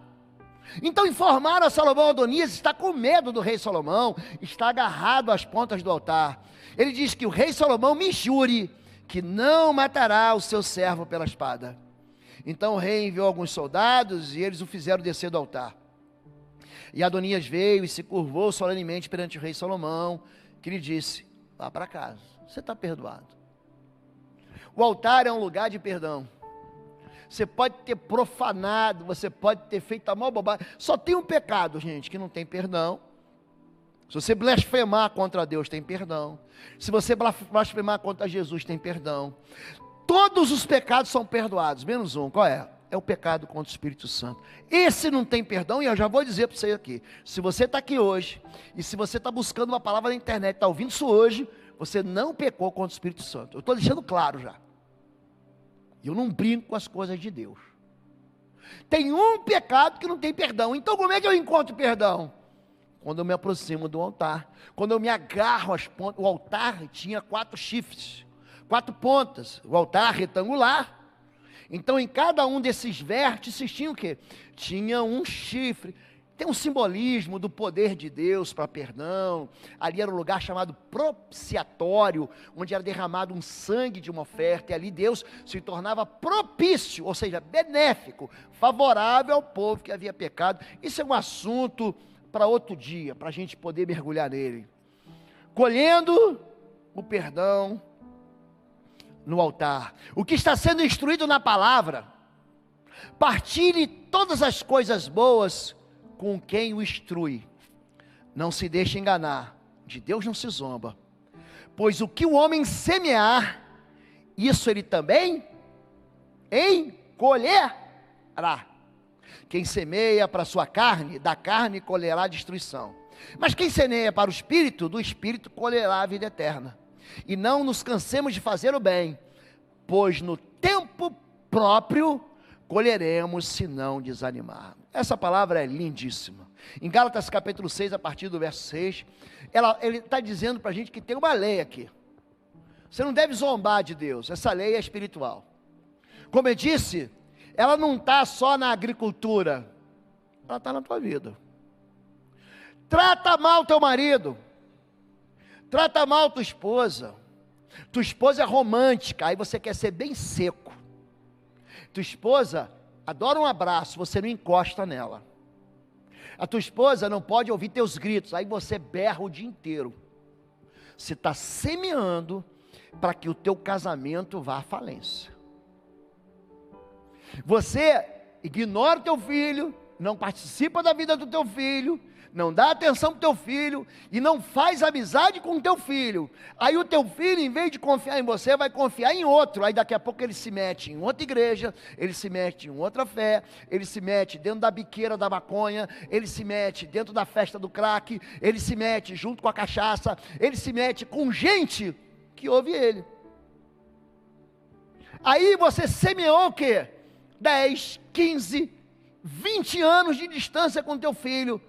Então informaram a Salomão: Adonias está com medo do rei Salomão, está agarrado às pontas do altar. Ele diz que o rei Salomão me jure que não matará o seu servo pela espada. Então o rei enviou alguns soldados e eles o fizeram descer do altar. E Adonias veio e se curvou solenemente perante o rei Salomão, que lhe disse: vá para casa, você está perdoado. O altar é um lugar de perdão. Você pode ter profanado, você pode ter feito a maior bobagem. Só tem um pecado, gente, que não tem perdão. Se você blasfemar contra Deus, tem perdão. Se você blasfemar contra Jesus, tem perdão. Todos os pecados são perdoados, menos um. Qual é? É o pecado contra o Espírito Santo. Esse não tem perdão, e eu já vou dizer para você aqui. Se você está aqui hoje, e se você está buscando uma palavra na internet, está ouvindo isso hoje, você não pecou contra o Espírito Santo. Eu estou deixando claro já. Eu não brinco com as coisas de Deus. Tem um pecado que não tem perdão. Então como é que eu encontro perdão? Quando eu me aproximo do altar. Quando eu me agarro às pontas. O altar tinha 4 chifres, 4 pontas. O altar retangular. Então em cada um desses vértices tinha o quê? Tinha um chifre. Tem um simbolismo do poder de Deus para perdão. Ali era um lugar chamado propiciatório, onde era derramado um sangue de uma oferta, e ali Deus se tornava propício, ou seja, benéfico, favorável ao povo que havia pecado. Isso é um assunto para outro dia, para a gente poder mergulhar nele. Colhendo o perdão no altar. O que está sendo instruído na palavra: partilhe todas as coisas boas com quem o instrui. Não se deixe enganar, de Deus não se zomba, pois o que o homem semear, isso ele também colherá. Quem semeia para a sua carne, da carne colherá destruição, mas quem semeia para o Espírito, do Espírito colherá a vida eterna. E não nos cansemos de fazer o bem, pois no tempo próprio colheremos se não desanimar. Essa palavra é lindíssima. Em Gálatas capítulo 6, a partir do verso 6, ele está dizendo para a gente que tem uma lei aqui. Você não deve zombar de Deus, essa lei é espiritual. Como eu disse, ela não está só na agricultura, ela está na tua vida. Trata mal teu marido, Trata mal tua esposa. Tua esposa é romântica, aí você quer ser bem seco. Tua esposa adora um abraço, você não encosta nela. A tua esposa não pode ouvir teus gritos, aí você berra o dia inteiro. Você está semeando para que o teu casamento vá à falência. Você ignora o teu filho, não participa da vida do teu filho, não dá atenção para o teu filho e não faz amizade com o teu filho. Aí o teu filho, em vez de confiar em você, vai confiar em outro. Aí daqui a pouco ele se mete em outra igreja, ele se mete em outra fé, ele se mete dentro da biqueira da maconha, ele se mete dentro da festa do crack, ele se mete junto com a cachaça, ele se mete com gente que ouve ele. Aí você semeou o quê? 10, 15, 20 anos de distância com teu filho.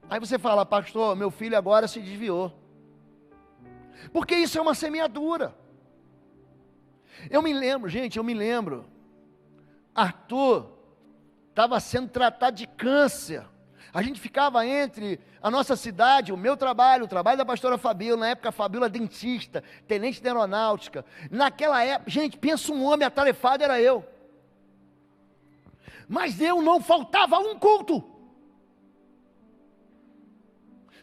Aí você fala, pastor, meu filho agora se desviou. Porque isso é uma semeadura. Eu me lembro, Arthur estava sendo tratado de câncer. A gente ficava entre a nossa cidade, o meu trabalho, o trabalho da pastora Fabíola, na época a Fabíola dentista, tenente de aeronáutica. Naquela época, gente, pensa um homem atarefado, era eu. Mas eu não faltava um culto.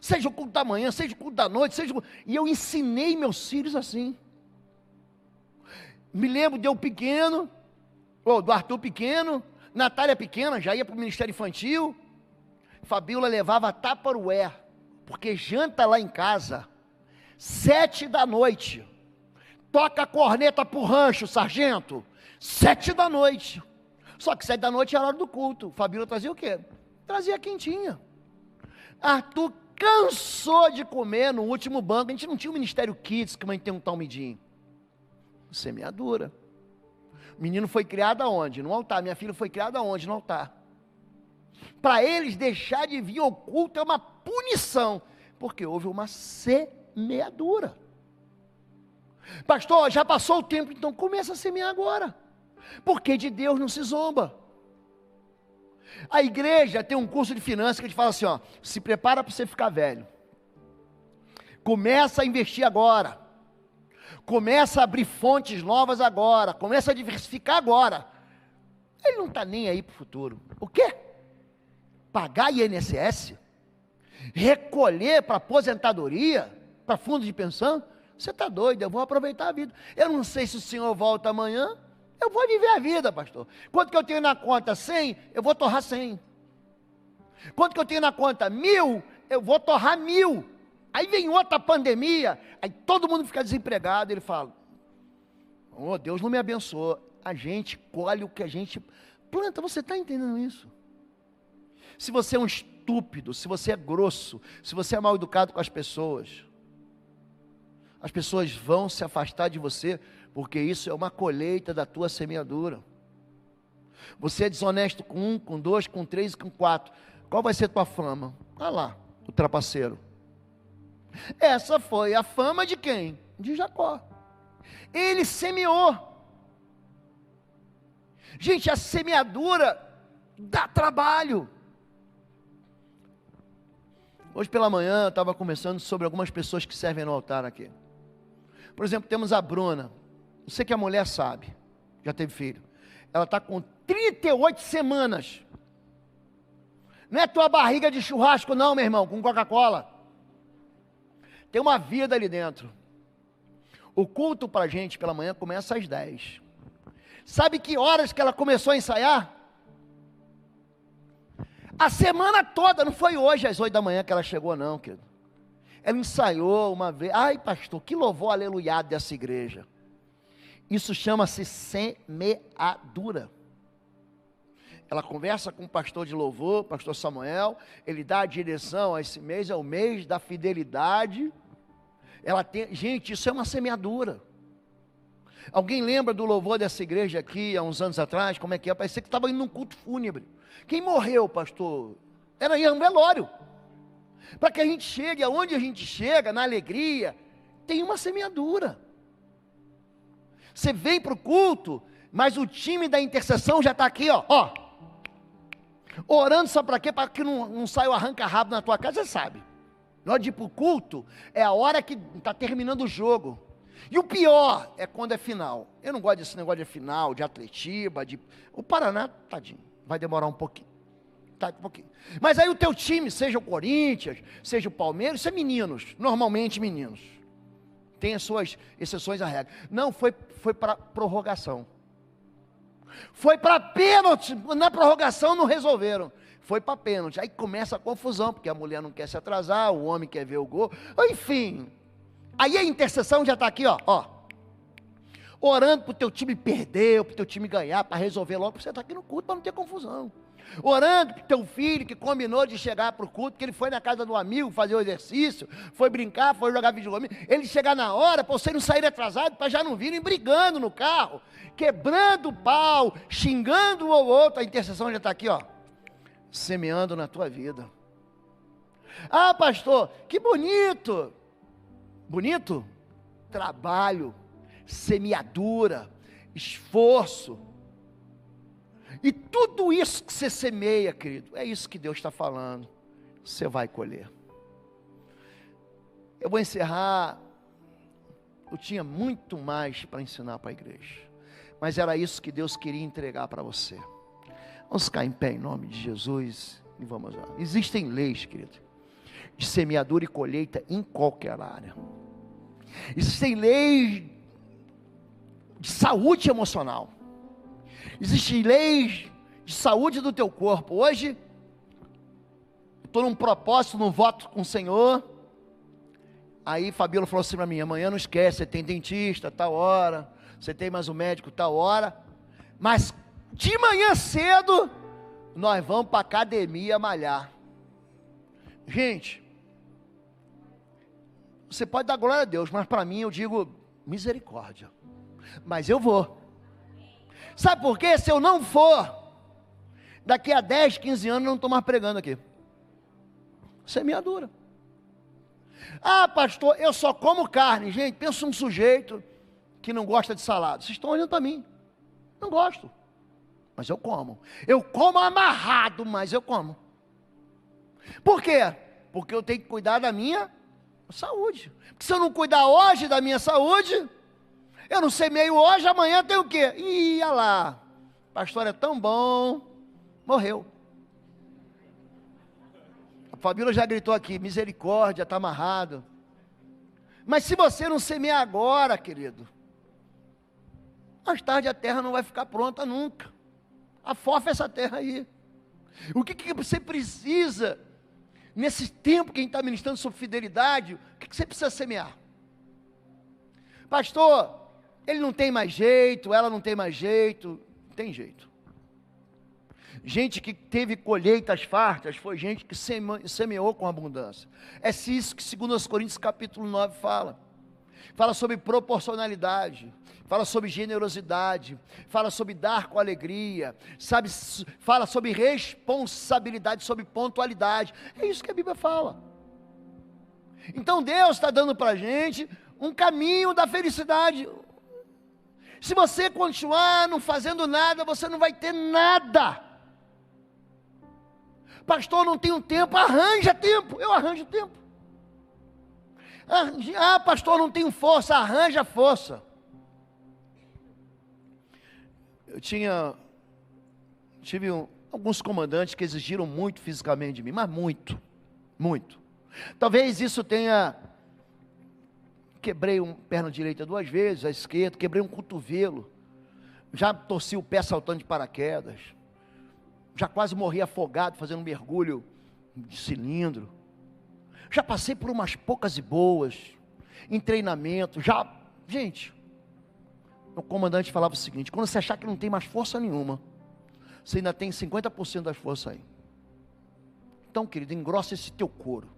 Seja o culto da manhã, seja o culto da noite, e eu ensinei meus filhos assim. Me lembro de eu pequeno, do Arthur pequeno, Natália pequena, já ia para o Ministério Infantil, Fabíola levava Tupperware, porque janta lá em casa, 7 da noite, toca a corneta pro rancho, sargento, 7 da noite, só que 7 da noite era a hora do culto. Fabíola trazia o quê? Trazia quentinha. Arthur cansou de comer no último banco. A gente não tinha o Ministério Kids, que a mãe tem um talmidinho. Semeadura. O menino foi criado aonde? No altar. Minha filha foi criada aonde? No altar. Para eles deixar de vir ao culto é uma punição, porque houve uma semeadura. Pastor, já passou o tempo, então começa a semear agora, porque de Deus não se zomba. A igreja tem um curso de finanças que a gente fala assim, se prepara para você ficar velho. Começa a investir agora. Começa a abrir fontes novas agora. Começa a diversificar agora. Ele não está nem aí para o futuro. O quê? Pagar INSS? Recolher para aposentadoria? Para fundo de pensão? Você está doido, eu vou aproveitar a vida. Eu não sei se o senhor volta amanhã. Eu vou viver a vida, pastor. Quanto que eu tenho na conta? 100, eu vou torrar 100. Quanto que eu tenho na conta? 1000, eu vou torrar 1000. Aí vem outra pandemia, aí todo mundo fica desempregado. Ele fala, Deus não me abençoou. A gente colhe o que a gente planta. Você está entendendo isso? Se você é um estúpido, se você é grosso, se você é mal educado com as pessoas vão se afastar de você, porque isso é uma colheita da tua semeadura. Você é desonesto com 1, com 2, com 3 e com 4. Qual vai ser tua fama? Olha lá, o trapaceiro. Essa foi a fama de quem? De Jacó. Ele semeou. Gente, a semeadura dá trabalho. Hoje pela manhã eu estava conversando sobre algumas pessoas que servem no altar aqui. Por exemplo, temos a Bruna. Eu sei que a mulher sabe, já teve filho. Ela está com 38 semanas. Não é tua barriga de churrasco não, meu irmão, com Coca-Cola. Tem uma vida ali dentro. O culto para a gente pela manhã começa às 10. Sabe que horas que ela começou a ensaiar? A semana toda, não foi hoje às 8 da manhã que ela chegou não, querido. Ela ensaiou uma vez. Ai, pastor, que louvor aleluiado dessa igreja. Isso chama-se semeadura. Ela conversa com o pastor de louvor, pastor Samuel, ele dá a direção, esse mês é o mês da fidelidade. Gente, isso é uma semeadura. Alguém lembra do louvor dessa igreja aqui, há uns anos atrás, como é que é? Parecia que estava indo num culto fúnebre. Quem morreu, pastor? Era ir a um velório. Para que a gente chegue aonde a gente chega, na alegria, tem uma semeadura. Você vem para o culto, mas o time da intercessão já está aqui, orando só para quê? Para que não saia o arranca-rabo na tua casa, você sabe. Na hora de ir para o culto, é a hora que está terminando o jogo. E o pior é quando é final. Eu não gosto desse negócio de final, de Atletiba, o Paraná, tadinho, vai demorar um pouquinho. Um pouquinho. Mas aí o teu time, seja o Corinthians, seja o Palmeiras, isso é meninos, normalmente meninos. Tem as suas exceções à regra. Não, foi para prorrogação. Foi para pênalti, na prorrogação não resolveram. Foi para pênalti, aí começa a confusão, porque a mulher não quer se atrasar, o homem quer ver o gol, enfim. Aí a intercessão já está aqui, ó, orando para o teu time perder, para o teu time ganhar, para resolver logo, para você estar aqui no culto, para não ter confusão. Orando para o teu filho que combinou de chegar para o culto, que ele foi na casa do amigo fazer o exercício, foi brincar, foi jogar videogame, ele chegar na hora, para você não sair atrasado, para já não virem brigando no carro, quebrando o pau, xingando um ou outro. A intercessão já está aqui, ó, semeando na tua vida. Ah, pastor, que bonito. Bonito? Trabalho, semeadura, esforço. E tudo isso que você semeia, querido, é isso que Deus está falando. Você vai colher. Eu vou encerrar. Eu tinha muito mais para ensinar para a igreja, mas era isso que Deus queria entregar para você. Vamos ficar em pé em nome de Jesus e vamos lá. Existem leis, querido, de semeadura e colheita em qualquer área. Existem leis de saúde emocional. Existem leis de saúde do teu corpo. Hoje, eu estou num propósito, num voto com o Senhor. Aí Fabíola falou assim para mim: amanhã não esquece, você tem dentista, tal hora, você tem mais um médico, tal hora. Mas de manhã cedo, nós vamos para a academia malhar. Gente, você pode dar glória a Deus, mas para mim eu digo misericórdia. Mas eu vou. Sabe por quê? Se eu não for, daqui a 10, 15 anos eu não estou mais pregando aqui. Semeadura. Ah, pastor, eu só como carne. Gente, pensa um sujeito que não gosta de salada. Vocês estão olhando para mim. Não gosto. Mas eu como. Eu como amarrado, mas eu como. Por quê? Porque eu tenho que cuidar da minha saúde. Porque se eu não cuidar hoje da minha saúde, eu não semeio hoje, amanhã tem o quê? Ih, olha lá, pastor é tão bom, morreu. A Fabíola já gritou aqui, misericórdia, está amarrado. Mas se você não semear agora, querido, mais tarde a terra não vai ficar pronta nunca. Afofa essa terra aí. O que você precisa, nesse tempo que a gente está ministrando sobre fidelidade, o que você precisa semear? Pastor, ele não tem mais jeito, ela não tem mais jeito. Tem jeito. Gente que teve colheitas fartas foi gente que semeou com abundância. É isso que 2 Coríntios capítulo 9 fala. Fala sobre proporcionalidade, fala sobre generosidade, fala sobre dar com alegria, sabe, fala sobre responsabilidade, sobre pontualidade. É isso que a Bíblia fala. Então Deus está dando para a gente um caminho da felicidade. Se você continuar não fazendo nada, você não vai ter nada. Pastor, não tenho tempo. Arranja tempo. Eu arranjo tempo. Ah, pastor, não tenho força. Arranja força. Eu tive alguns comandantes que exigiram muito fisicamente de mim, mas muito, muito. Talvez isso tenha... Quebrei uma perna direita 2 vezes, a esquerda, quebrei um cotovelo, já torci o pé saltando de paraquedas, já quase morri afogado fazendo um mergulho de cilindro, já passei por umas poucas e boas, em treinamento, gente, o comandante falava o seguinte: quando você achar que não tem mais força nenhuma, você ainda tem 50% das forças aí. Então, querido, engrossa esse teu couro,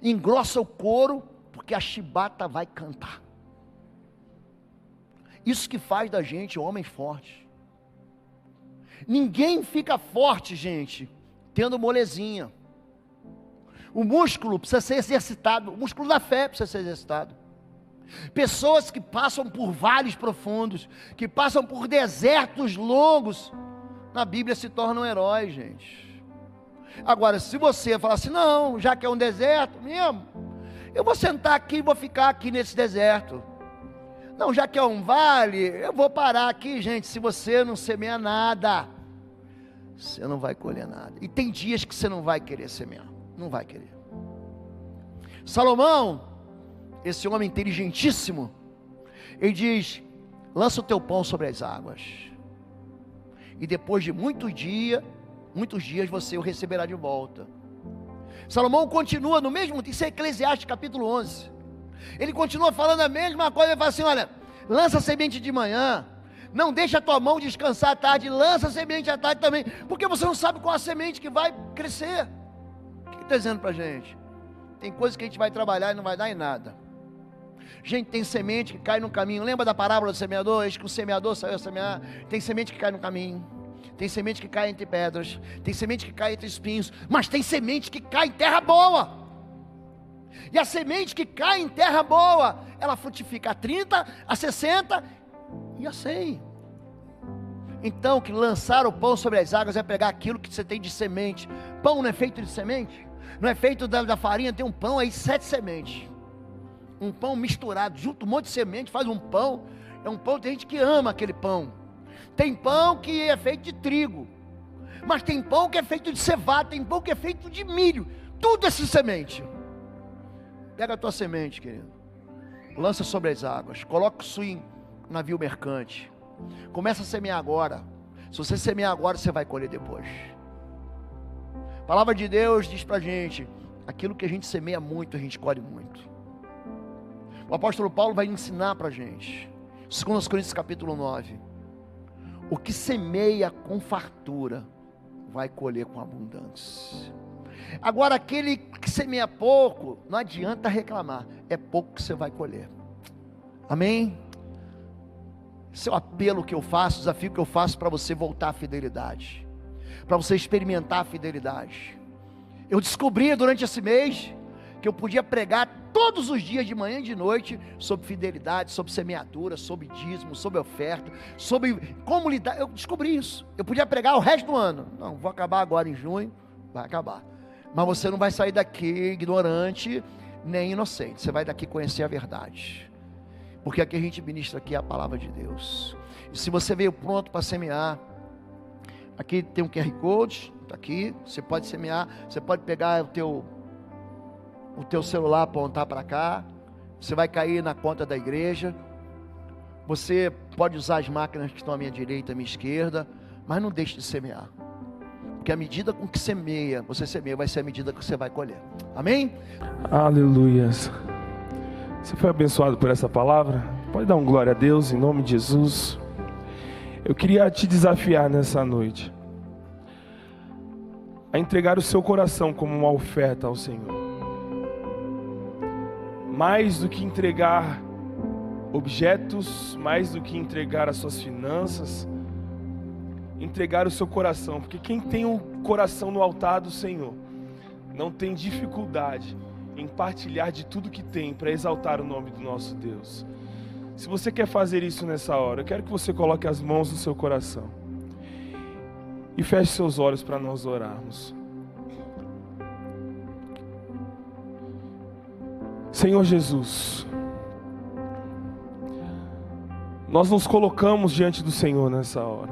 engrossa o couro, porque a chibata vai cantar. Isso que faz da gente homens fortes. Ninguém fica forte, gente, tendo molezinha. O músculo precisa ser exercitado, o músculo da fé precisa ser exercitado. Pessoas que passam por vales profundos, que passam por desertos longos, na Bíblia se tornam heróis, gente. Agora, se você falar assim, não, já que é um deserto mesmo, eu vou sentar aqui e vou ficar aqui nesse deserto. Não, já que é um vale, eu vou parar aqui, gente. Se você não semear nada, você não vai colher nada. E tem dias que você não vai querer semear, não vai querer. Salomão, esse homem inteligentíssimo, ele diz, lança o teu pão sobre as águas, e depois de muitos dias você o receberá de volta. Salomão continua no mesmo, isso é Eclesiastes capítulo 11, ele continua falando a mesma coisa. Ele fala assim, olha, lança a semente de manhã, não deixa a tua mão descansar à tarde, lança a semente à tarde também, porque você não sabe qual a semente que vai crescer. O que ele está dizendo para a gente? Tem coisas que a gente vai trabalhar e não vai dar em nada. Gente, tem semente que cai no caminho. Lembra da parábola do semeador? Eis que o semeador saiu a semear. Tem semente que cai no caminho, tem semente que cai entre pedras, tem semente que cai entre espinhos, mas tem semente que cai em terra boa. E a semente que cai em terra boa, ela frutifica a 30, a 60 e a 100. Então, que lançar o pão sobre as águas é pegar aquilo que você tem de semente. Pão não é feito de semente? Não é feito da farinha, tem um pão aí, 7 sementes. Um pão misturado, junto um monte de semente, faz um pão. É um pão, tem gente que ama aquele pão. Tem pão que é feito de trigo, mas tem pão que é feito de cevada, tem pão que é feito de milho. Tudo essa semente. Pega a tua semente, querido, lança sobre as águas, coloca isso em navio mercante, começa a semear agora. Se você semear agora, você vai colher depois. A palavra de Deus diz pra gente, aquilo que a gente semeia muito, a gente colhe muito. O apóstolo Paulo vai ensinar pra gente, 2 Coríntios capítulo 9, o que semeia com fartura, vai colher com abundância. Agora, aquele que semeia pouco, não adianta reclamar, é pouco que você vai colher. Amém? Esse é o apelo que eu faço, o desafio que eu faço para você voltar à fidelidade, para você experimentar a fidelidade. Eu descobri durante esse mês que eu podia pregar todos os dias, de manhã e de noite, sobre fidelidade, sobre semeadura, sobre dízimo, sobre oferta, sobre como lidar. Eu descobri isso. Eu podia pregar o resto do ano. Não, vou acabar agora em junho, vai acabar. Mas você não vai sair daqui ignorante, nem inocente. Você vai daqui conhecer a verdade. Porque aqui a gente ministra aqui a palavra de Deus. E se você veio pronto para semear, aqui tem um QR Code, está aqui, você pode semear, você pode pegar o teu celular, apontar para cá, você vai cair na conta da igreja, você pode usar as máquinas que estão à minha direita, à minha esquerda, mas não deixe de semear, porque a medida com que você semeia, vai ser a medida que você vai colher. Amém? Aleluias. Você foi abençoado por essa palavra? Pode dar um glória a Deus em nome de Jesus. Eu queria te desafiar nessa noite a entregar o seu coração como uma oferta ao Senhor. Mais do que entregar objetos, mais do que entregar as suas finanças, entregar o seu coração, porque quem tem o coração no altar do Senhor não tem dificuldade em partilhar de tudo que tem para exaltar o nome do nosso Deus. Se você quer fazer isso nessa hora, eu quero que você coloque as mãos no seu coração e feche seus olhos para nós orarmos. Senhor Jesus, nós nos colocamos diante do Senhor nessa hora.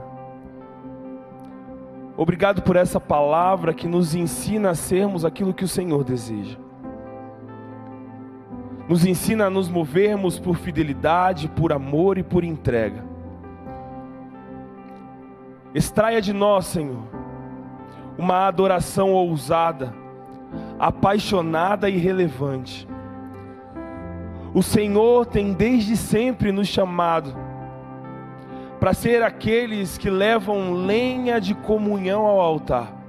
Obrigado por essa palavra que nos ensina a sermos aquilo que o Senhor deseja. Nos ensina a nos movermos por fidelidade, por amor e por entrega. Extraia de nós, Senhor, uma adoração ousada, apaixonada e relevante. O Senhor tem desde sempre nos chamado para ser aqueles que levam lenha de comunhão ao altar.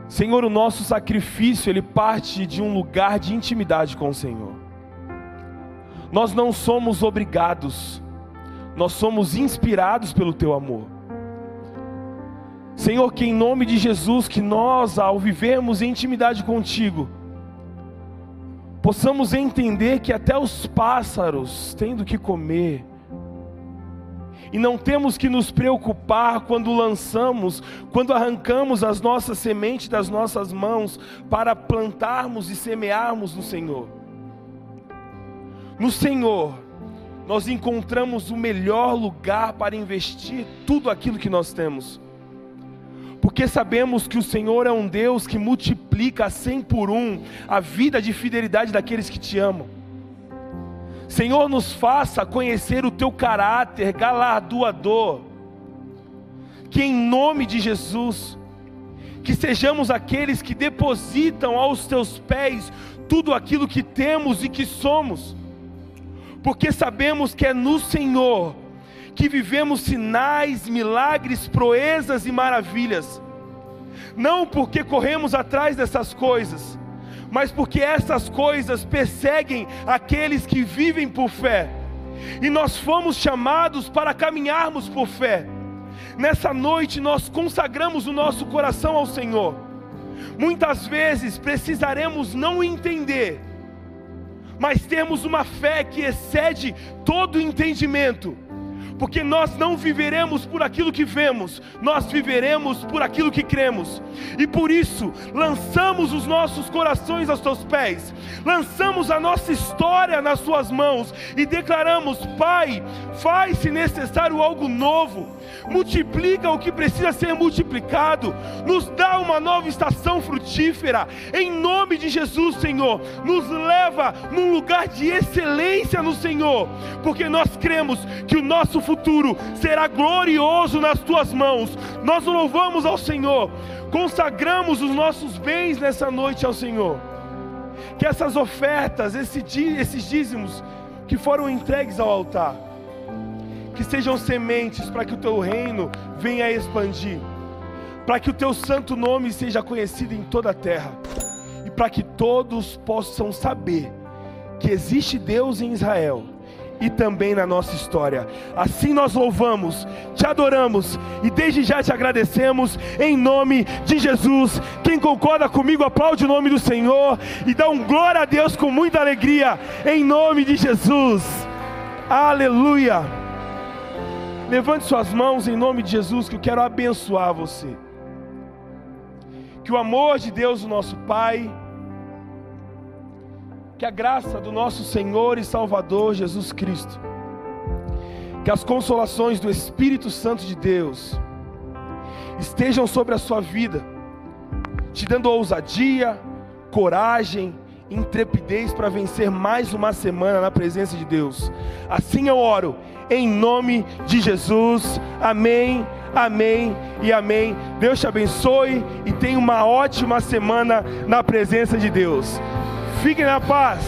Senhor, o nosso sacrifício, ele parte de um lugar de intimidade com o Senhor. Nós não somos obrigados, nós somos inspirados pelo Teu amor. Senhor, que em nome de Jesus, que nós, ao vivermos em intimidade contigo, possamos entender que até os pássaros têm do que comer, E não temos que nos preocupar quando quando arrancamos as nossas sementes das nossas mãos para plantarmos e semearmos no Senhor. No Senhor, nós encontramos o melhor lugar para investir tudo aquilo que nós temos. Porque sabemos que o Senhor é um Deus que multiplica 100 por 1 a vida de fidelidade daqueles que te amam. Senhor, nos faça conhecer o teu caráter galardoador. Que em nome de Jesus, que sejamos aqueles que depositam aos teus pés tudo aquilo que temos e que somos. Porque sabemos que é no Senhor que vivemos sinais, milagres, proezas e maravilhas. Não porque corremos atrás dessas coisas, mas porque essas coisas perseguem aqueles que vivem por fé. E nós fomos chamados para caminharmos por fé. Nessa noite nós consagramos o nosso coração ao Senhor. Muitas vezes precisaremos não entender, mas temos uma fé que excede todo entendimento, porque nós não viveremos por aquilo que vemos, nós viveremos por aquilo que cremos. E por isso lançamos os nossos corações aos teus pés, lançamos a nossa história nas suas mãos e declaramos: Pai, faz se necessário algo novo, multiplica o que precisa ser multiplicado, nos dá uma nova estação frutífera, em nome de Jesus, Senhor. Nos leva num lugar de excelência no Senhor, porque nós cremos que o nosso futuro será glorioso nas tuas mãos. Nós louvamos ao Senhor, consagramos os nossos bens nessa noite ao Senhor. Que essas ofertas, esses dízimos que foram entregues ao altar, que sejam sementes para que o teu reino venha a expandir, para que o teu santo nome seja conhecido em toda a terra, e para que todos possam saber que existe Deus em Israel e também na nossa história. Assim nós louvamos, te adoramos e desde já te agradecemos em nome de Jesus. Quem concorda comigo, aplaude o nome do Senhor e dá um glória a Deus com muita alegria, em nome de Jesus. Aleluia. Levante suas mãos em nome de Jesus, que eu quero abençoar você. Que o amor de Deus, o nosso Pai, que a graça do nosso Senhor e Salvador Jesus Cristo, que as consolações do Espírito Santo de Deus estejam sobre a sua vida, te dando ousadia, coragem, intrepidez para vencer mais uma semana na presença de Deus. Assim eu oro, em nome de Jesus. Amém, amém e amém. Deus te abençoe e tenha uma ótima semana na presença de Deus. Fiquem na paz.